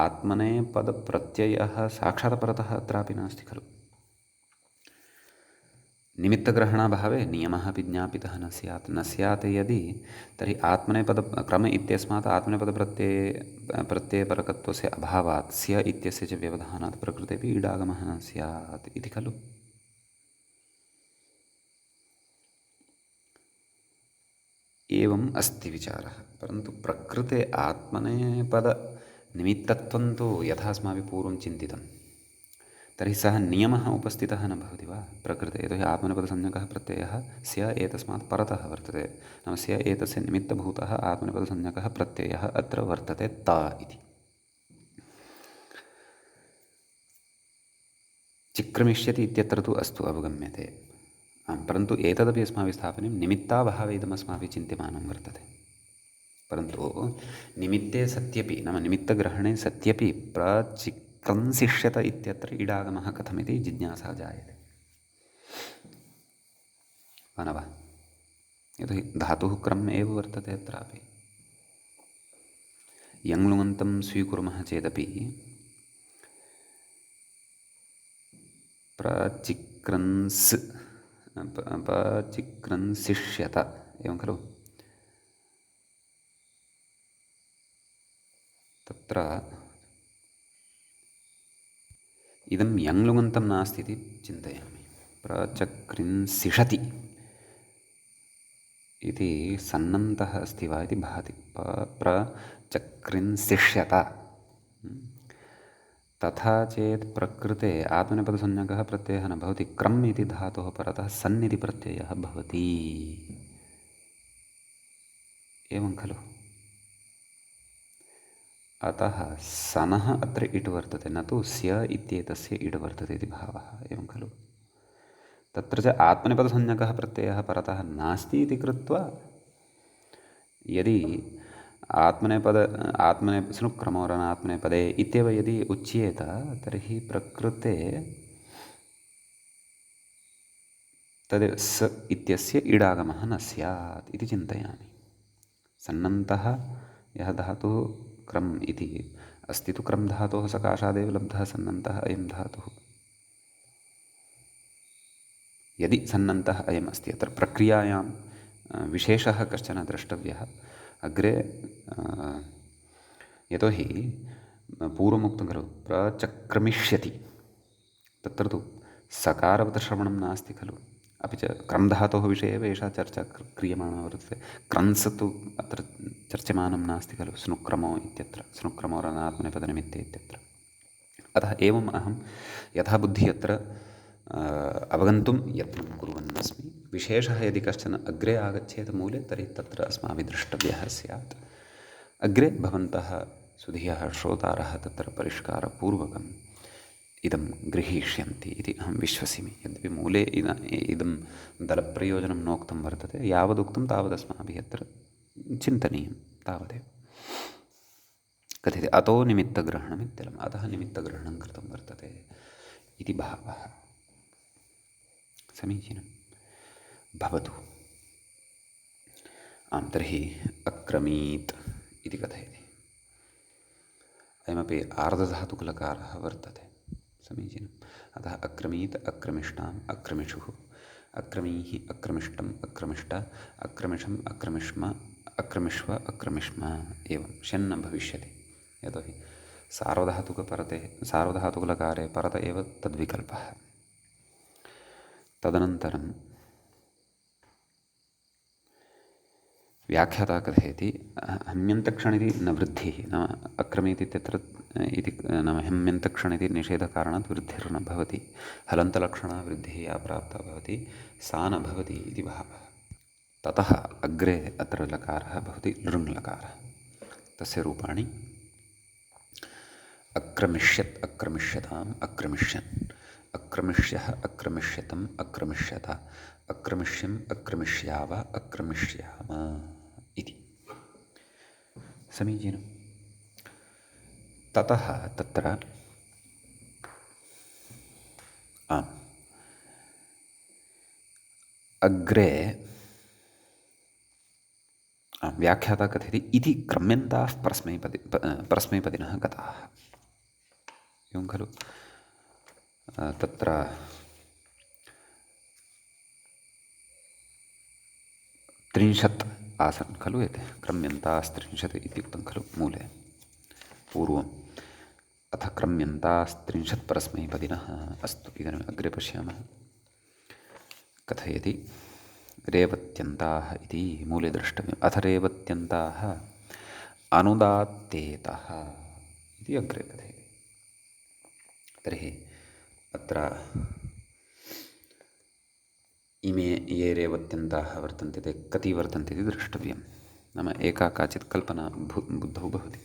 आत्मनेपदप्रत्ययः साक्षात् परतः अत्रापि नास्ति खलु। निमित्तग्रहणाभावे नियमः अपि ज्ञापितः न स्यात्। न स्यात् यदि, तर्हि आत्मनेपद क्रम इत्यस्मात् प्रत्ययपरकत्वस्य अभावात् स्य इत्यस्य च व्यवधानात् प्रकृतेपि ईडागमः न स्यात् इति खलु। एवम् अस्ति विचारः। परन्तु प्रकृते आत्मनेपदनिमित्तत्वं तु यथा अस्माभिः पूर्वं चिन्तितं, तर्हि सः नियमः उपस्थितः न भवति वा प्रकृते। यतोहि आत्मनेपदसंज्ञकः प्रत्ययः स्य एतस्मात् परतः वर्तते। नाम स्य एतस्य निमित्तभूतः आत्मनेपदसंज्ञकः प्रत्ययः अत्र वर्तते त इति। चिक्रमिष्यति इत्यत्र तु अस्तु अवगम्यते। परन्तु एतदपि अस्माभिः स्थापनीयं, निमित्ताभावे इदमस्माभिः चिन्त्यमानं वर्तते। परन्तु निमित्ते सत्यपि, नाम निमित्तग्रहणे सत्यपि प्रचिक्रंसिष्यत इत्यत्र ईडागमः कथमिति जिज्ञासा जायते। वा न वा? यतोहि धातुः क्रम एव वर्तते अत्रापि। यङ्लुङन्तं स्वीकुर्मः चेदपि प्रचिक्रंसिष्यत एवं खलु। तत्र इदं यङ्लुङन्तं नास्ति इति चिन्तयामि। प्रचक्रिंसिषति इति सन्नन्तः अस्ति वा इति भाति। प्रचक्रिंसिष्यत। तथा चेत् प्रकृते आत्मनेपदसंज्ञकः प्रत्ययः न भवति। क्रम् इति धातोः परतः सन् इति प्रत्ययः भवति। एवं खलु। अतः सनः अत्र इट् वर्तते, न तु स्य इत्येतस्य इट् वर्तते इति भावः। एवं खलु। तत्र च आत्मनेपदसंज्ञकः प्रत्ययः परतः नास्ति इति कृत्वा, यदि स्नुक्रमोरनात्मनेपदे इत्येव यदि उच्येत, तर्हि प्रकृते तद् स इत्यस्य ईडागमः न स्यात् इति चिन्तयामि। सन्नन्तः यः धातुः क्रम् इति अस्ति तु, क्रम् धातोः सकाशादेव लब्धः सन्नन्तः अयं धातुः। यदि सन्नन्तः अयम् अस्ति, अत्र प्रक्रियायां विशेषः कश्चन द्रष्टव्यः अग्रे। यतोहि पूर्वमुक्तं खलु प्रचक्रमिष्यति, तत्र तु सकारवत् श्रवणं नास्ति खलु। अपि च क्रम् धातोः विषये एव एषा चर्चा क्रियमाणा वर्तते। क्रन्स् तु अत्र चर्च्यमानं नास्ति खलु स्नुक्रमो इत्यत्र, स्नुक्रमोरनात्मनेपदनिमित्ते इत्यत्र। अतः एवम् अहं यथा बुद्धिः अत्र अवगन्तुं यत्नं कुर्वन्नस्मि। विशेषः यदि कश्चन अग्रे आगच्छेत् मूले, तर्हि तत्र अस्माभिः द्रष्टव्यः स्यात्। अग्रे भवन्तः सुधियः श्रोतारः तत्र परिष्कारपूर्वकम् इदं गृहीष्यन्ति इति अहं विश्वसिमि। यद्यपि मूले इदं दलप्रयोजनं नोक्तं वर्तते, यावदुक्तं तावदस्माभिः अत्र चिन्तनीयं तावदेव। कथ्यते अतो निमित्तग्रहणमित्यलम्, अतः निमित्तग्रहणं कृतं वर्तते इति भावः। समीचीनं भवतु। आं, तर्हि अक्रमीत् इति कथयति। अयमपि आर्धधातुकलकारः वर्तते। समीचीनम्। अतः अक्रमीत्, अक्रमिष्टाम्, अक्रमिषुः, अक्रमीः, अक्रमिष्टम्, अक्रमिष्ट, अक्रमिषम्, अक्रमिष्म, अक्रमिष्व, अक्रमिष्म। एवं शन्न भविष्यति। यतोहि सार्वधातुकलकारे परत एव तद्विकल्पः। तदनन्तरं व्याख्याता कथयति हम्यन्तक्षणिति न वृद्धिः, नाम अक्रमीत् इत्यत्र इति नाम हम्यन्तक्षणिति निषेधकारणात् वृद्धिर्न भवति। हलन्तलक्षणा वृद्धिः या प्राप्ता भवति सा न भवति इति भावः। ततः अग्रे अत्र लकारः भवति लृङ्लकारः। तस्य रूपाणि अक्रमिष्यत्, अक्रमिष्यताम्, अक्रमिष्यन्, अक्रमिष्यः, अक्रमिष्यतम्, अक्रमिष्यत, अक्रमिष्यम्, अक्रमिष्याव, अक्रमिष्याम इति। समीचीनं। ततः तत्र अग्रे व्याख्याता कथयति इति क्रम्यन्ताः परस्मैपदिनः गताः। एवं खलु तत्र त्रिंशत् आसन् खलु एते क्रम्यन्तास्त्रिंशत् इत्युक्तं खलु मूले पूर्वम्। अथ क्रम्यन्तास्त्रिंशत् परस्मैपदिनः। अस्तु, इदानीम् अग्रे पश्यामः। कथयति रेवत्यन्ताः इति मूले द्रष्टव्यम्। अथ रेवत्यन्ताः अनुदात्तेतः इति अग्रे कथयति। तर्हि अत्र इमे ये रेवत्यन्ताः वर्तन्ते ते कति वर्तन्ते इति द्रष्टव्यं। नाम एका काचित् कल्पना बुद्धौ भवति।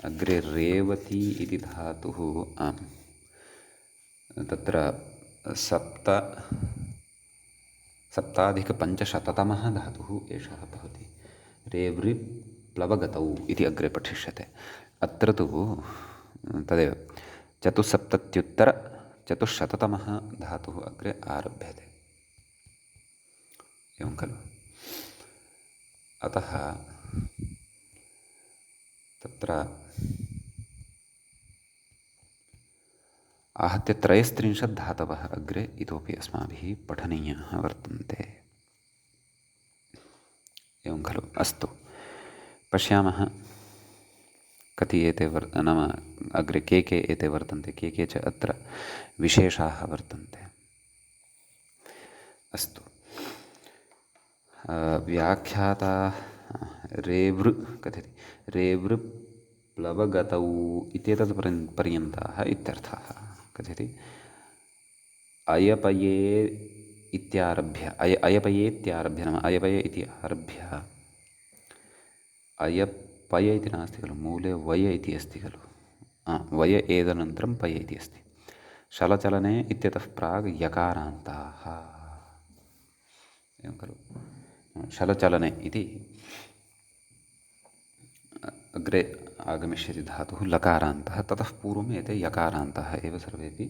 अग्रे रेवती इति धातुः तत्र सप्ताधिकपञ्चशततमः धातुः एषः भवति। रेवृप्लवगतौ इति अग्रे पठिष्यते। अत्र तु तदेव चतुस्सप्तत्युत्तरचतुश्शततमः धातुः अग्रे आरभ्यते। एवं खलु। अतः तत्र आहत्य 33 धातवः अग्रे इतोपि अस्माभिः पठनीयाः वर्तन्ते। एवं खलु। अस्तु, पश्यामः कति एते नाम अग्रे के एते वर्तन्ते, के च अत्र विशेषाः वर्तन्ते। अस्तु, व्याख्याता रेवृ कथयति रेवृप्लवगतौ इत्येतत् पर्यन्ताः इत्यर्थः। कथयति अयपये इत्यारभ्य अयपयेत्यारभ्य नाम अयपय इति आरभ्य अयपय इति नास्ति खलु, मूले वय इति अस्ति खलु। वय एतदनन्तरं पय इति अस्ति। शलचलने इत्यतः प्राग् यकारान्ताः। एवं खलु। शलचलने इति अग्रे आगमिष्यति धातुः लकारान्तः। ततः पूर्वम् एते यकारान्तः एव सर्वेपि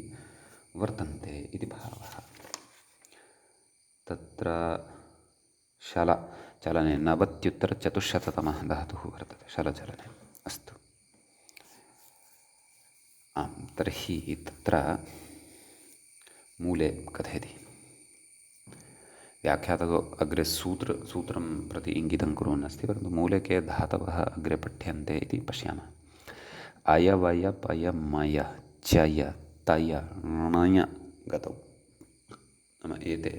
वर्तन्ते इति भावः। तत्र शलचलने 90-चतुश्शततमः धातुः वर्तते शलचलने। अस्तु, तर्हि तत्र मूले कथयति व्याख्यातको अग्रे सूत्रं प्रति इङ्गितं कुर्वन् अस्ति, परन्तु मूले के धातवः अग्रे पठ्यन्ते इति पश्यामः। अयवय पयमय चय तय णय गतौ नाम एते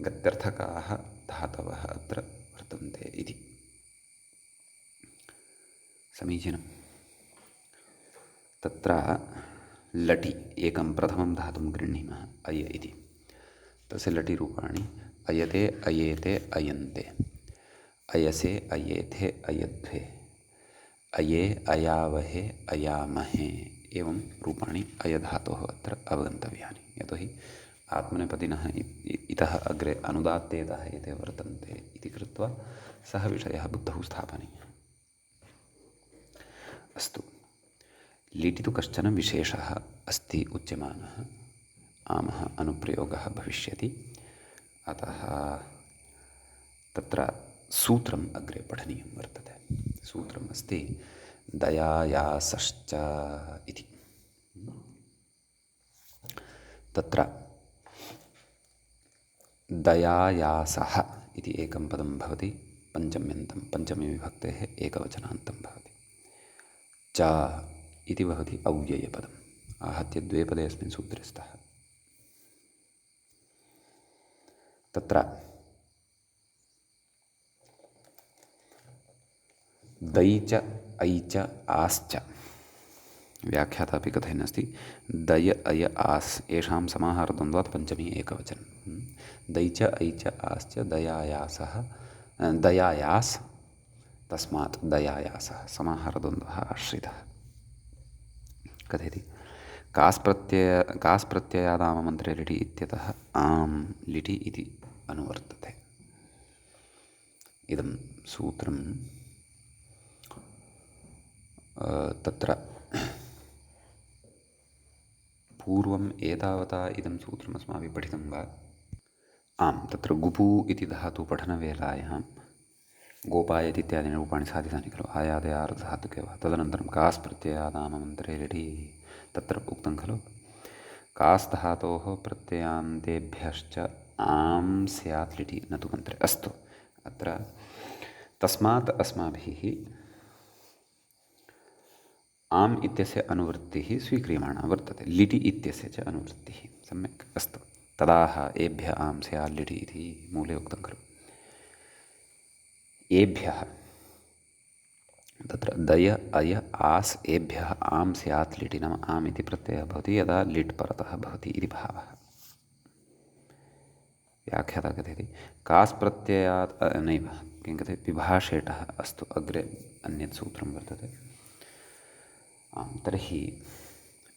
गत्यर्थकाः धातवः अत्र वर्तन्ते इति। समीचीनं। तत्र लटि एकं प्रथमं धातुं गृह्णीमः अय इति। तस्य लटिरूपाणि अयते अयेते अयन्ते, अयसे अयेथे अयध्वे, अये अयावहे अयामहे। एवं रूपाणि अयधातोः अत्र अवगन्तव्यानि। यतोहि आत्मनेपदिनः इतः अग्रे अनुदात्तेतः एते वर्तन्ते इति कृत्वा सः विषयः बुद्धौ स्थापनीयः। अस्तु, लिटि तु कश्चन विशेषः अस्ति उच्यमानः, आमः अनुप्रयोगः भविष्यति। अतः तत्र सूत्रम् अग्रे पठनीयं वर्तते। सूत्रम् अस्ति दयायासश्च इति। तत्र दयायासः इति एकं पदं भवति, पञ्चम्यन्तं पञ्चमीविभक्तेः एकवचनान्तं भवति। च इति भवति अव्ययपदम्। आहत्य द्वे पदे अस्मिन् सूत्रे स्तः। तत्र दै च ऐ च आश्च व्याख्याता अपि कथयन् अस्ति दय अय आस् येषां समाहारद्वन्द्वात् पञ्चमी एकवचनं। दै च ऐ च आश्च दयायासः दयायास् तस्मात् दयायासः समाहारद्वन्द्वः आश्रितः। कथयति कास् प्रत्ययादाममन्त्रे लिटि इत्यतः आम् लिटि इति अनुवर्तते। इदं सूत्रं तत्र पूर्वम् एतावता इदं सूत्रम् अस्माभिः पठितं वा? आम्, तत्र गुपु इति धातु पठनवेलायां गोपायति इत्यादीनि रूपाणि साधितानि खलु आयादयार्धधातुके वा। तदनन्तरं कास् प्रत्ययादाममन्त्रे लिटि तत्र उक्तं खलु कास् धातोः प्रत्ययान्तेभ्यश्च आं स्यात् लिटि न तु मन्त्रे। अस्तु, अत्र तस्मात् अस्माभिः आम् इत्यस्य अनुवृत्तिः स्वीक्रियमाणा वर्तते, लिटि इत्यस्य च अनुवृत्तिः। सम्यक्, अस्तु। तदाह एभ्य आं स्यात् लिटि इति मूले उक्तं खलु। एभ्यः तत्र दय अय आस् एभ्यः आं स्यात् लिटि, नाम आम् इति प्रत्ययः भवति यदा लिट् परतः भवति इति भावः। व्याख्याता कथयति कास् प्रत्ययात् नैव किं कथयति विभाषेटः। अस्तु, अग्रे अन्यत् सूत्रं वर्तते। आं, तर्हि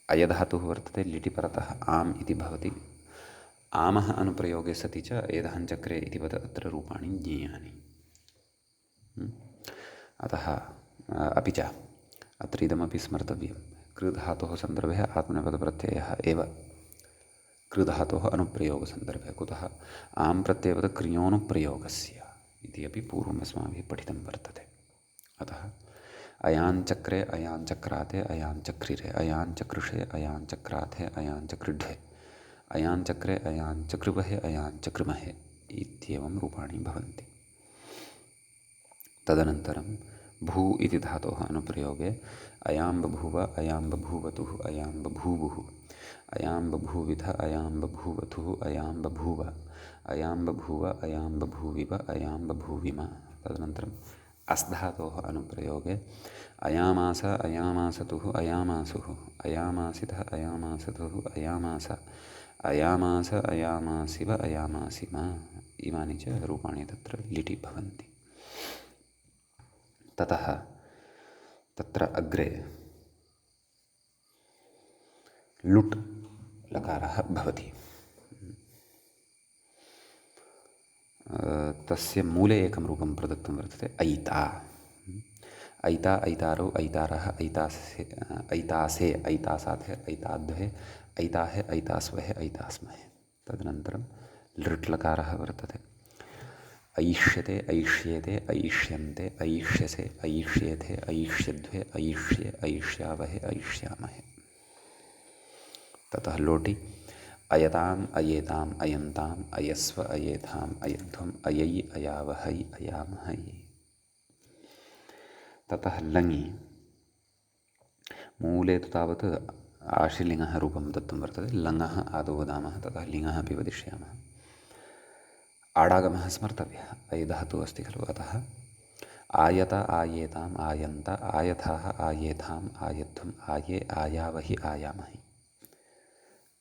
अयधातुः वर्तते, लिटि परतः आम् इति भवति। आमः अनुप्रयोगे सति च एधाञ्चक्रे इतिवत् अत्र रूपाणि ज्ञेयानि। अतः अपि च अत्र इदमपि स्मर्तव्यं, कृधातोः सन्दर्भे आत्मनेपदप्रत्ययः एव कृधातोः अनुप्रयोगसन्दर्भे। कुतः आं प्रत्ययवत् क्रियोनुप्रयोगस्य इति अपि पूर्वम् अस्माभिः पठितं वर्तते। अतः अयाञ्चक्रे अयाञ्चक्राते अयाञ्चक्रिरे अयाञ्चकृषे अयाञ्चक्राथे अयाञ्चक्रिढे अयाञ्चक्रे अयाञ्चकृवहे अयाञ्चकृमहे इत्येवं रूपाणि भवन्ति। तदनन्तरं भू इति धातोः अनुप्रयोगे अयां बभूव अयां बभूवतुः अयां बभूवुः अयां बभूविध अयां बभूवथुः अयां बभूव अयां बभूव अयां बभूविव अयां बभूविम। तदनन्तरम् अस् धातोः अनुप्रयोगे अयामास अयामासतुः अयामासुः अयामासितः अयामासतुः अयामास अयामास अयामासिव अयामासिम इमानि च रूपाणि तत्र लिटि भवन्ति। ततः तत्र अग्रे लुट् लकारः भवति। तस्य मूले एकं रूपं प्रदत्तं वर्तते ऐता। ऐता ऐतारौ ऐतारः ऐतासे ऐतासे ऐतासाथे ऐताद्वहे ऐताहे ऐतास्वहे ऐतास्महे। तदनन्तरं लृट् लकारः वर्तते। ऐष्यते ऐष्येते ऐष्यन्ते ऐष्यसे ऐष्येथे ऐष्यद्वे ऐष्ये ऐष्यावहे ऐष्यामहे। ततः लोटि अयताम् अयेताम् अयन्ताम् अयस्व अयेथाम् अयध्वम् अयै अयावहै अयामहै। ततः लङि मूले तु तावत् आशिलिङः रूपं दत्तं वर्तते। लङः आदौ वदामः, ततः लिङः अपि वदिष्यामः। आडागमः स्मर्तव्यः, अय् धातुः अस्ति खलु। अतः आयत आयेताम् आयन्त आयथाः आयेथाम् आयध्वम् आये आयावहि आयामहि।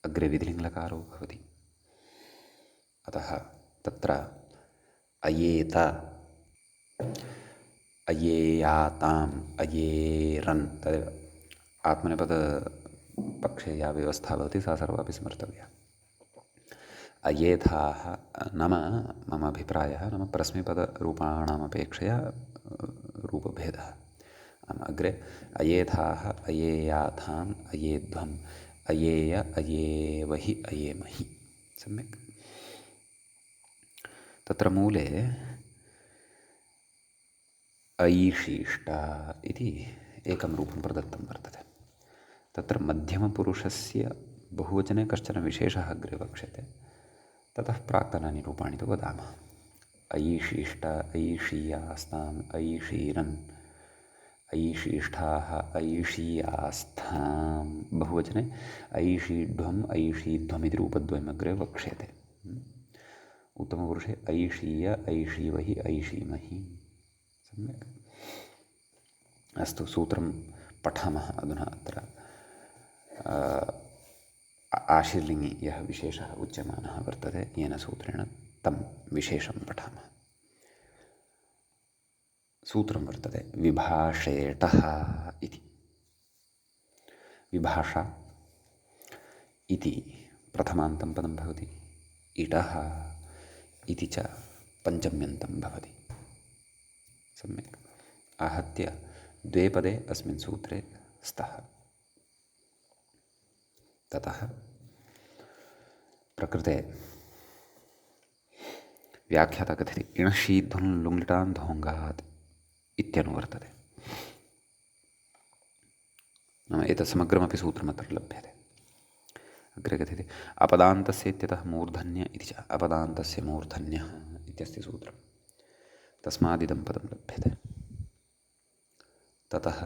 अग्रे विधिलिङ्लकारो भवति। अतः तत्र अयेत अयेयाताम् अयेरन्, तदेव आत्मनेपदपक्षे या व्यवस्था भवति सा सर्वापि स्मर्तव्या। अयेथाः नाम मम अभिप्रायः नाम परस्मैपदरूपाणामपेक्षया रूपभेदः। अग्रे अयेथाः अयेयाथाम् अयेध्वम् अयेय अयेवहि अयेमहि। सम्यक्। तत्र मूले ऐशिष्ट इति एकं रूपं प्रदत्तं वर्तते। तत्र मध्यमपुरुषस्य बहुवचने कश्चन विशेषः अग्रे वक्ष्यते। ततः प्राक्तनानि रूपाणि तु वदामः। ऐशिष्ट ऐषीयास्ताम् ऐषीरन् ऐशिष्ठाः ऐषीयास्थां बहुवचने ऐषीध्वम् ऐषीध्वमिति रूपद्वयम् अग्रे वक्ष्यते। उत्तमपुरुषे ऐषीय ऐषीवहि ऐषीमहि। सम्यक्। अस्तु, सूत्रं पठामः अधुना। अत्र आशीर्लिङि यः विशेषः उच्यमानः वर्तते येन सूत्रेण तं विशेषं पठामः। सूत्रं वर्तते विभाषेटः इति। विभाषा इति प्रथमान्तं पदं भवति, इटः इति च पञ्चम्यन्तं भवति। सम्यक्। आहत्य द्वे पदे अस्मिन् सूत्रे स्तः। ततः प्रकृते व्याख्याता कथयति इणशीध्वं लुङ्लिटान् धोङ्गात् इत्यनुवर्तते। नाम एतत् समग्रमपि सूत्रमत्र लभ्यते। अग्रे कथयति अपदान्तस्य इत्यतः मूर्धन्य इति च अपदान्तस्य मूर्धन्यः इत्यस्ति सूत्रं, तस्मादिदं पदं लभ्यते। ततः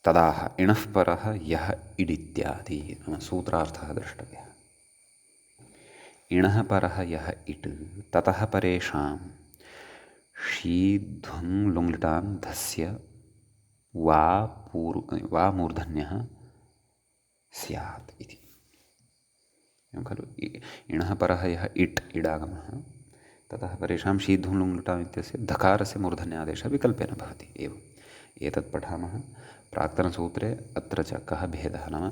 तदाह इणः परः यः इडित्यादि नाम सूत्रार्थः द्रष्टव्यः। इणः परः यः इट् ततः परेषां शीध्वं लुङ्लिटान् धस्य वा मूर्धन्यः स्यात् इति। एवं खलु इणः परः यः इट् इडागमः ततः परेषां शीध्वं लुङ्लिटान् इत्यस्य धकारस्य मूर्धन्यादेशः विकल्पेन भवति। एवम् एतत् पठामः प्राक्तनसूत्रे। अत्र च कः भेदः नाम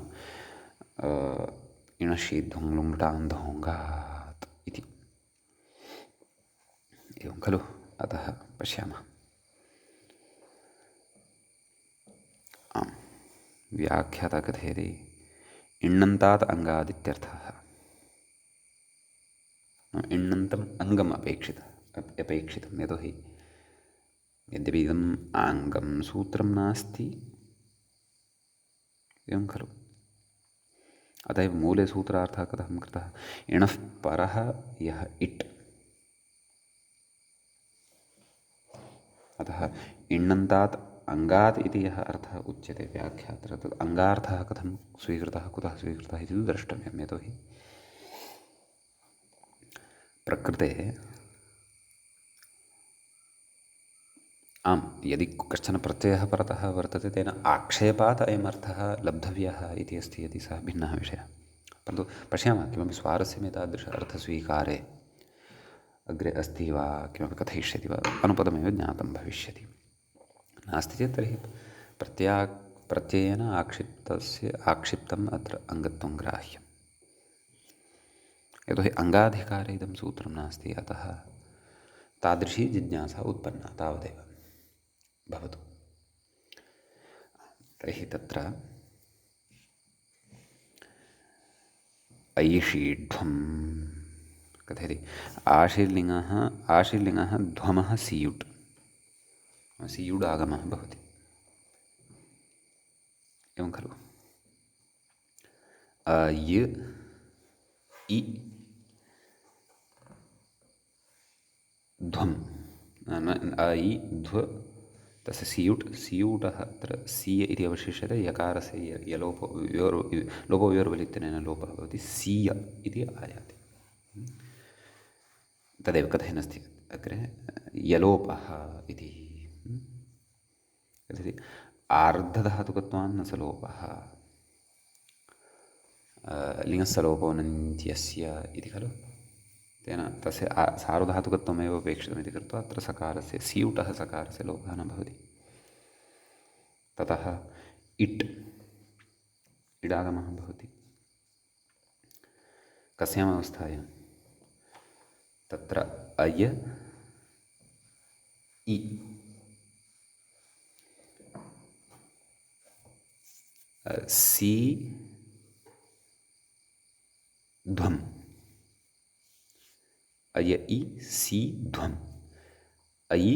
इणशीध्वं लुङ्लिटान् धोङ्गात् इति। एवं खलु। अतः पश्यामः। आम् व्याख्याता कथयति इण्णन्तात् अङ्गादित्यर्थः। इण्णन्तम् अङ्गम् अपेक्षितं यतोहि यद्यपि इदम् अङ्गं सूत्रं नास्ति। एवं खलु। अतः एव मूले सूत्रार्थः कथं कृतः इणः परः यः इट्। अतः इण्णन्तात् अङ्गात् इति यः अर्थः उच्यते व्याख्यात्र तद् अङ्गार्थः कथं स्वीकृतः कुतः स्वीकृतः इति द्रष्टव्यं। यतोहि प्रकृते आम् यदि कश्चन प्रत्ययः परतः वर्तते तेन आक्षेपात् अयमर्थः लब्धव्यः इति अस्ति यदि सः भिन्नः विषयः। परन्तु पश्यामः किमपि स्वारस्यम् एतादृश अर्थस्वीकारे अग्रे अस्ति वा किमपि कथयिष्यति वा अनुपदमेव ज्ञातं भविष्यति। नास्ति चेत् तर्हि प्रत्ययेन आक्षिप्तम् अत्र अङ्गत्वं ग्राह्यम्। यतोहि अङ्गाधिकारे इदं सूत्रं नास्ति। अतः तादृशी जिज्ञासा उत्पन्ना तावदेव भवतु। तर्हि तत्र ऐषीढ्वं कथयति आशीर्लिङ्गः ध्वमः सीयुट् सीयुडागमः भवति। एवं खलु। य इ ध्वम् इ ध्व तस्य सीयूटः अत्र सीय इति अवशिष्यते। यकारस्य लोपवियोर्वलित्यनेन लोपः भवति सीय इति आयाति। तदेव कथयन्नस्ति अग्रे यलोपः इति कथयति आर्धधातुकत्वान्न स लोपः लिङ्गस्सलोपो नन्त्यस्य इति खलु। तेन तस्य सार्वधातुकत्वमेव अपेक्षितमिति कृत्वा अत्र सकारस्य सीयुटः सकारस्य लोपः न भवति। ततः इट् इडागमः भवति। कस्यामवस्थायां तत्र अय इ सी ध्वम् अय इ सी ध्वम् अयि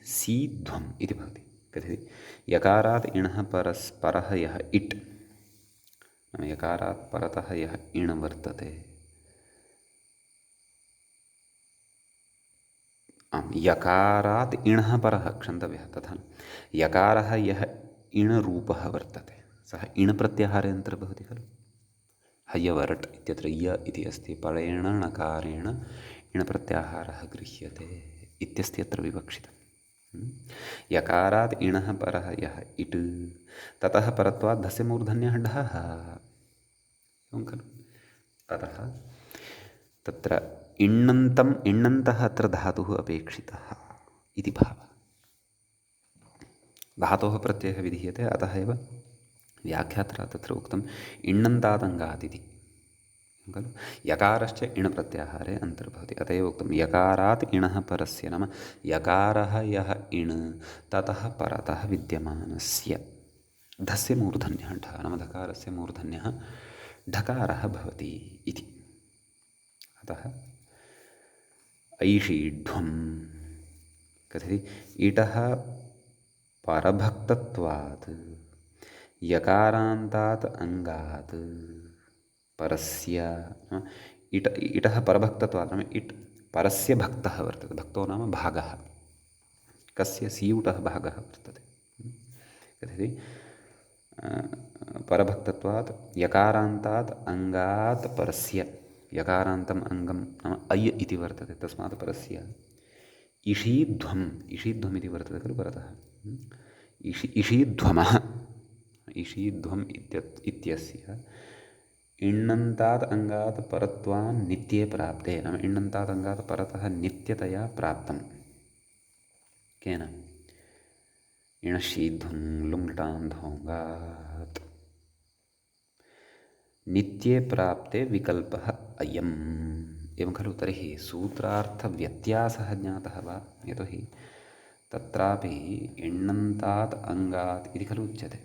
सी ध्वम् इति भवति। कथयति यकारात् इणः परः यः इट् नाम यकारात् परतः यः इण् वर्तते। आम् यकारात् इणः परः क्षन्तव्यः तथा यकारः यः इणरूपः वर्तते सः इण् प्रत्याहारे अन्तर्भवति खलु। हयवरट् इत्यत्र य इति अस्ति परेण णकारेण इण् प्रत्याहारः गृह्यते इत्यस्ति अत्र विवक्षितम्। यकारात् इणः परः यः इट् ततः परत्वात् धस्य मूर्धन्यः ढः। एवं खलु। अतः तत्र इण्णन्तः अत्र धातुः अपेक्षितः इति भावः। धातोः प्रत्ययः विधीयते। अतः एव व्याख्यात्रा तत्र उक्तम् इण्णन्तादङ्गात् इति खलु। यकारश्च इण् प्रत्याहारे अन्तर्भवति। अत एव उक्तं यकारात् इणः परस्य नाम यकारः यः इण् ततः परतः विद्यमानस्य धस्य मूर्धन्यः ढ नाम धकारस्य मूर्धन्यः ढकारः भवति इति। अतः ऐषीढ्वं कथयति इटः परभक्तत्वात् यकारान्तात् अङ्गात् परस्य इटः परभक्तत्वात् नाम इट् परस्य भक्तः वर्तते। भक्तो नाम भागः, कस्य सीयुटः भागः वर्तते। कथयति परभक्तत्वात् यकारान्तात् अङ्गात् परस्य, यकारान्तम् अङ्गं नाम अय् इति वर्तते, तस्मात् परस्य इषीध्वम्, इषीध्वम् इति वर्तते खलु परतः, इषीध्वमः, इषीध्वम् इत्यस्य इण्णन्तात् अङ्गात् परत्वान् नित्ये प्राप्ते, नाम इण्णन्तात् अङ्गात् परतः नित्यतया प्राप्तं। केन? इणशीध्वं लुङ्टान्धोङ्गात् नित्ये प्राप्ते विकल्पः अयम्। एवं खलु? तर्हि सूत्रार्थव्यत्यासः ज्ञातः वा? यतोहि तत्रापि इण्णन्तात् अङ्गात् इति खलु उच्यते।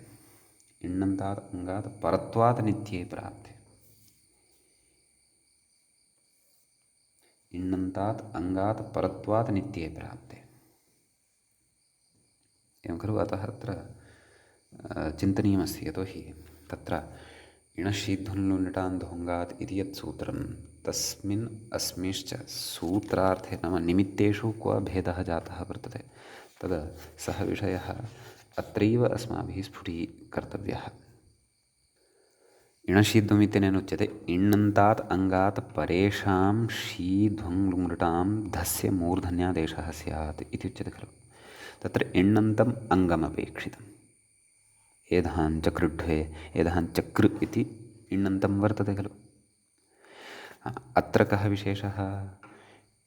इण्णन्तात् अङ्गात् परत्वात् नित्ये प्राप्ते, इण्णन्तात् अङ्गात् परत्वात् नित्ये प्राप्ते, एवं खलु? अतः अत्र चिन्तनीयमस्ति। यतोहि तत्र इणशीध्वं लुण्टान्धोङ्गात् इति यत् सूत्रं, तस्मिन् अस्मिंश्च सूत्रार्थे नाम निमित्तेषु क्व भेदः जातः वर्तते, तद् सः विषयः अत्रैव अस्माभिः स्फुटीकर्तव्यः। इणशीध्वम् इत्यनेन उच्यते इण्णन्तात् अङ्गात् परेषां शीध्वं लुङ्टां धस्य मूर्धन्यादेशः स्यात् इति उच्यते खलु? तत्र इण्णन्तम् अङ्गमपेक्षितम्। एधाञ्चकृढ्वे, एधाञ्चकृ इति इण्णन्तं वर्तते खलु? अत्र कः विशेषः?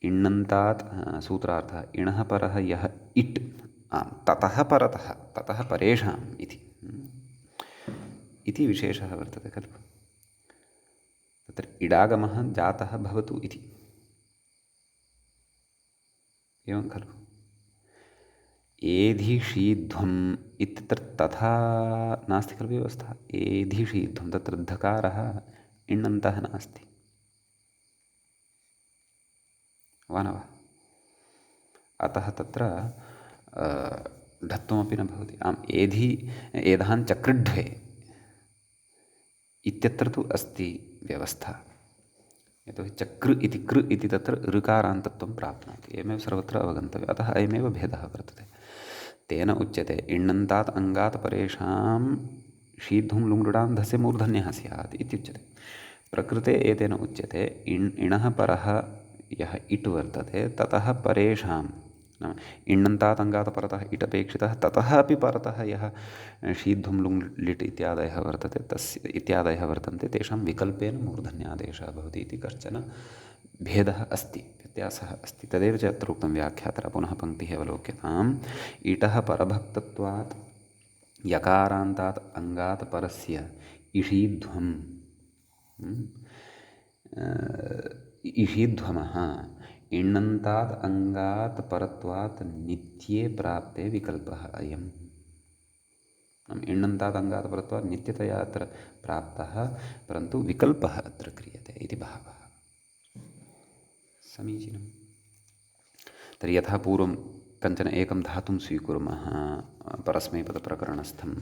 इण्णन्तात् सूत्रार्थः इणः परः यः इट्, ततः परतः, ततः परेषाम् इति विशेषः वर्तते खलु? तत्र इडागमः जातः भवतु इति, एवं खलु? एधिशीध्वम् इत्यत्र तथा नास्ति खलु व्यवस्था? एधिशीध्वं तत्र धकारः इण्णन्तः नास्ति, वा न वा? अतः तत्र ढत्वमपि न भवति। आम्, एधि एधाञ्चकृढ्वे इत्यत्र तु अस्ति व्यवस्था, यतोहि चकृ इति कृ इति तत्र ऋकारान्तत्वं प्राप्नोति, एवमेव सर्वत्र अवगन्तव्यम्। अतः अयमेव भेदः वर्तते। तेन उच्यते इण्णन्तात् अङ्गात् परेषां शीध्वं लुङ्लुडां धस्य मूर्धन्यः स्यात् इत्युच्यते। प्रकृते एतेन उच्यते इणः परः यः इट् वर्तते ततः परेषां, नाम इण्णन्तात् अङ्गात् परतः इट् अपेक्षितः, ततः अपि परतः यः शीध्वं लुङ् लिट् इत्यादयः वर्तते, तस्य इत्यादयः वर्तन्ते, तेषां विकल्पेन मूर्धन्यादेशः भवति इति कश्चन भेदः अस्ति, व्यत्यासः अस्ति। तदेव च अत्र उक्तं व्याख्यातः। पुनः पङ्क्तिः अवलोक्यताम्। इटः परभक्तत्वात् यकारान्तात् अङ्गात् परस्य इषीध्वम्, इषीध्वमः इण्णन्तात् अङ्गात् परत्वात् नित्ये प्राप्ते विकल्पः अयम्। इण्णन्तात् अङ्गात् परत्वात् नित्यतया अत्र प्राप्तः, परन्तु विकल्पः अत्र क्रियते इति भावः। समीचीनं। तर्हि यथा पूर्वं कञ्चन एकं धातुं स्वीकुर्मः परस्मैपदप्रकरणस्थं,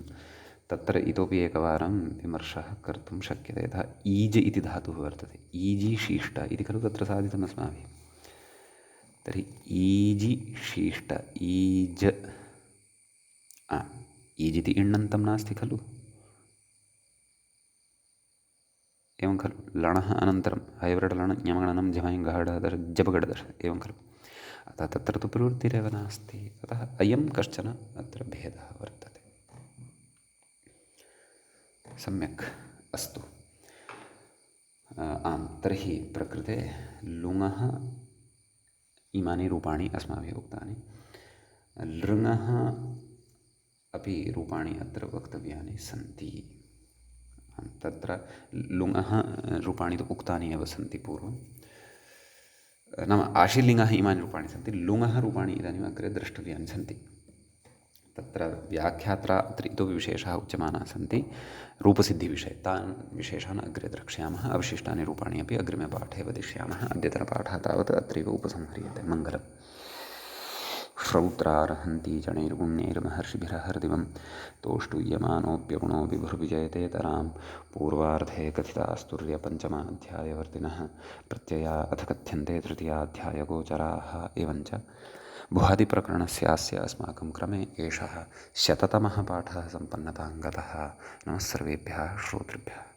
तत्र इतोपि एकवारं विमर्शः कर्तुं शक्यते। यथा ईज् इति धातुः वर्तते, ईजि शीष्ट इति खलु तत्र साधितम् अस्माभिः। तर्हि ईजि शीष्ट, ईज्, ईज् इति इण्णन्तं नास्ति खलु? एवं खलु? लणः अनन्तरं हैव्रडलण ञमगणनं झमयङ्गहडदश जपगडदश, एवं खलु? अतः तत्र तु प्रवृत्तिरेव नास्ति। अतः अयं कश्चन अत्र भेदः वर्तते। सम्यक्, अस्तु। आं, तर्हि प्रकृते लुङः इमानि रूपाणि अस्माभिः उक्तानि। लृङः अपि रूपाणि अत्र वक्तव्यानि सन्ति। तत्र लुङः रूपाणि तु उक्तानि एव सन्ति पूर्वं, नाम आशीर्लिङ्गः इमानि रूपाणि सन्ति, लुङः रूपाणि इदानीम् अग्रे द्रष्टव्यानि सन्ति। तत्र व्याख्यात्रा अत्र इतोपि विशेषाः उच्यमानाः सन्ति रूपसिद्धिविषये। तान् विशेषान् अग्रे द्रक्ष्यामः। अवशिष्टानि रूपाणि अपि अग्रिमे पाठे वदिष्यामः। अद्यतनपाठः तावत् अत्रैव उपसंह्रियते। मङ्गलम्। श्रौत्रार्हन्ति जणैर्गुण्यैर्महर्षिभिरहर्दिवं तोष्टुयमानोऽप्यगुणो विभुर्विजयतेतरां पूर्वार्धे कथितास्तुर्यपञ्चमाध्यायवर्तिनः प्रत्यया अथ कथ्यन्ते तृतीयाध्यायगोचराः एवञ्च भुहादिप्रकरणस्यास्य अस्माकं क्रमे एषः 100तमः पाठः सम्पन्नतां गतः। नमः सर्वेभ्यः श्रोतृभ्यः।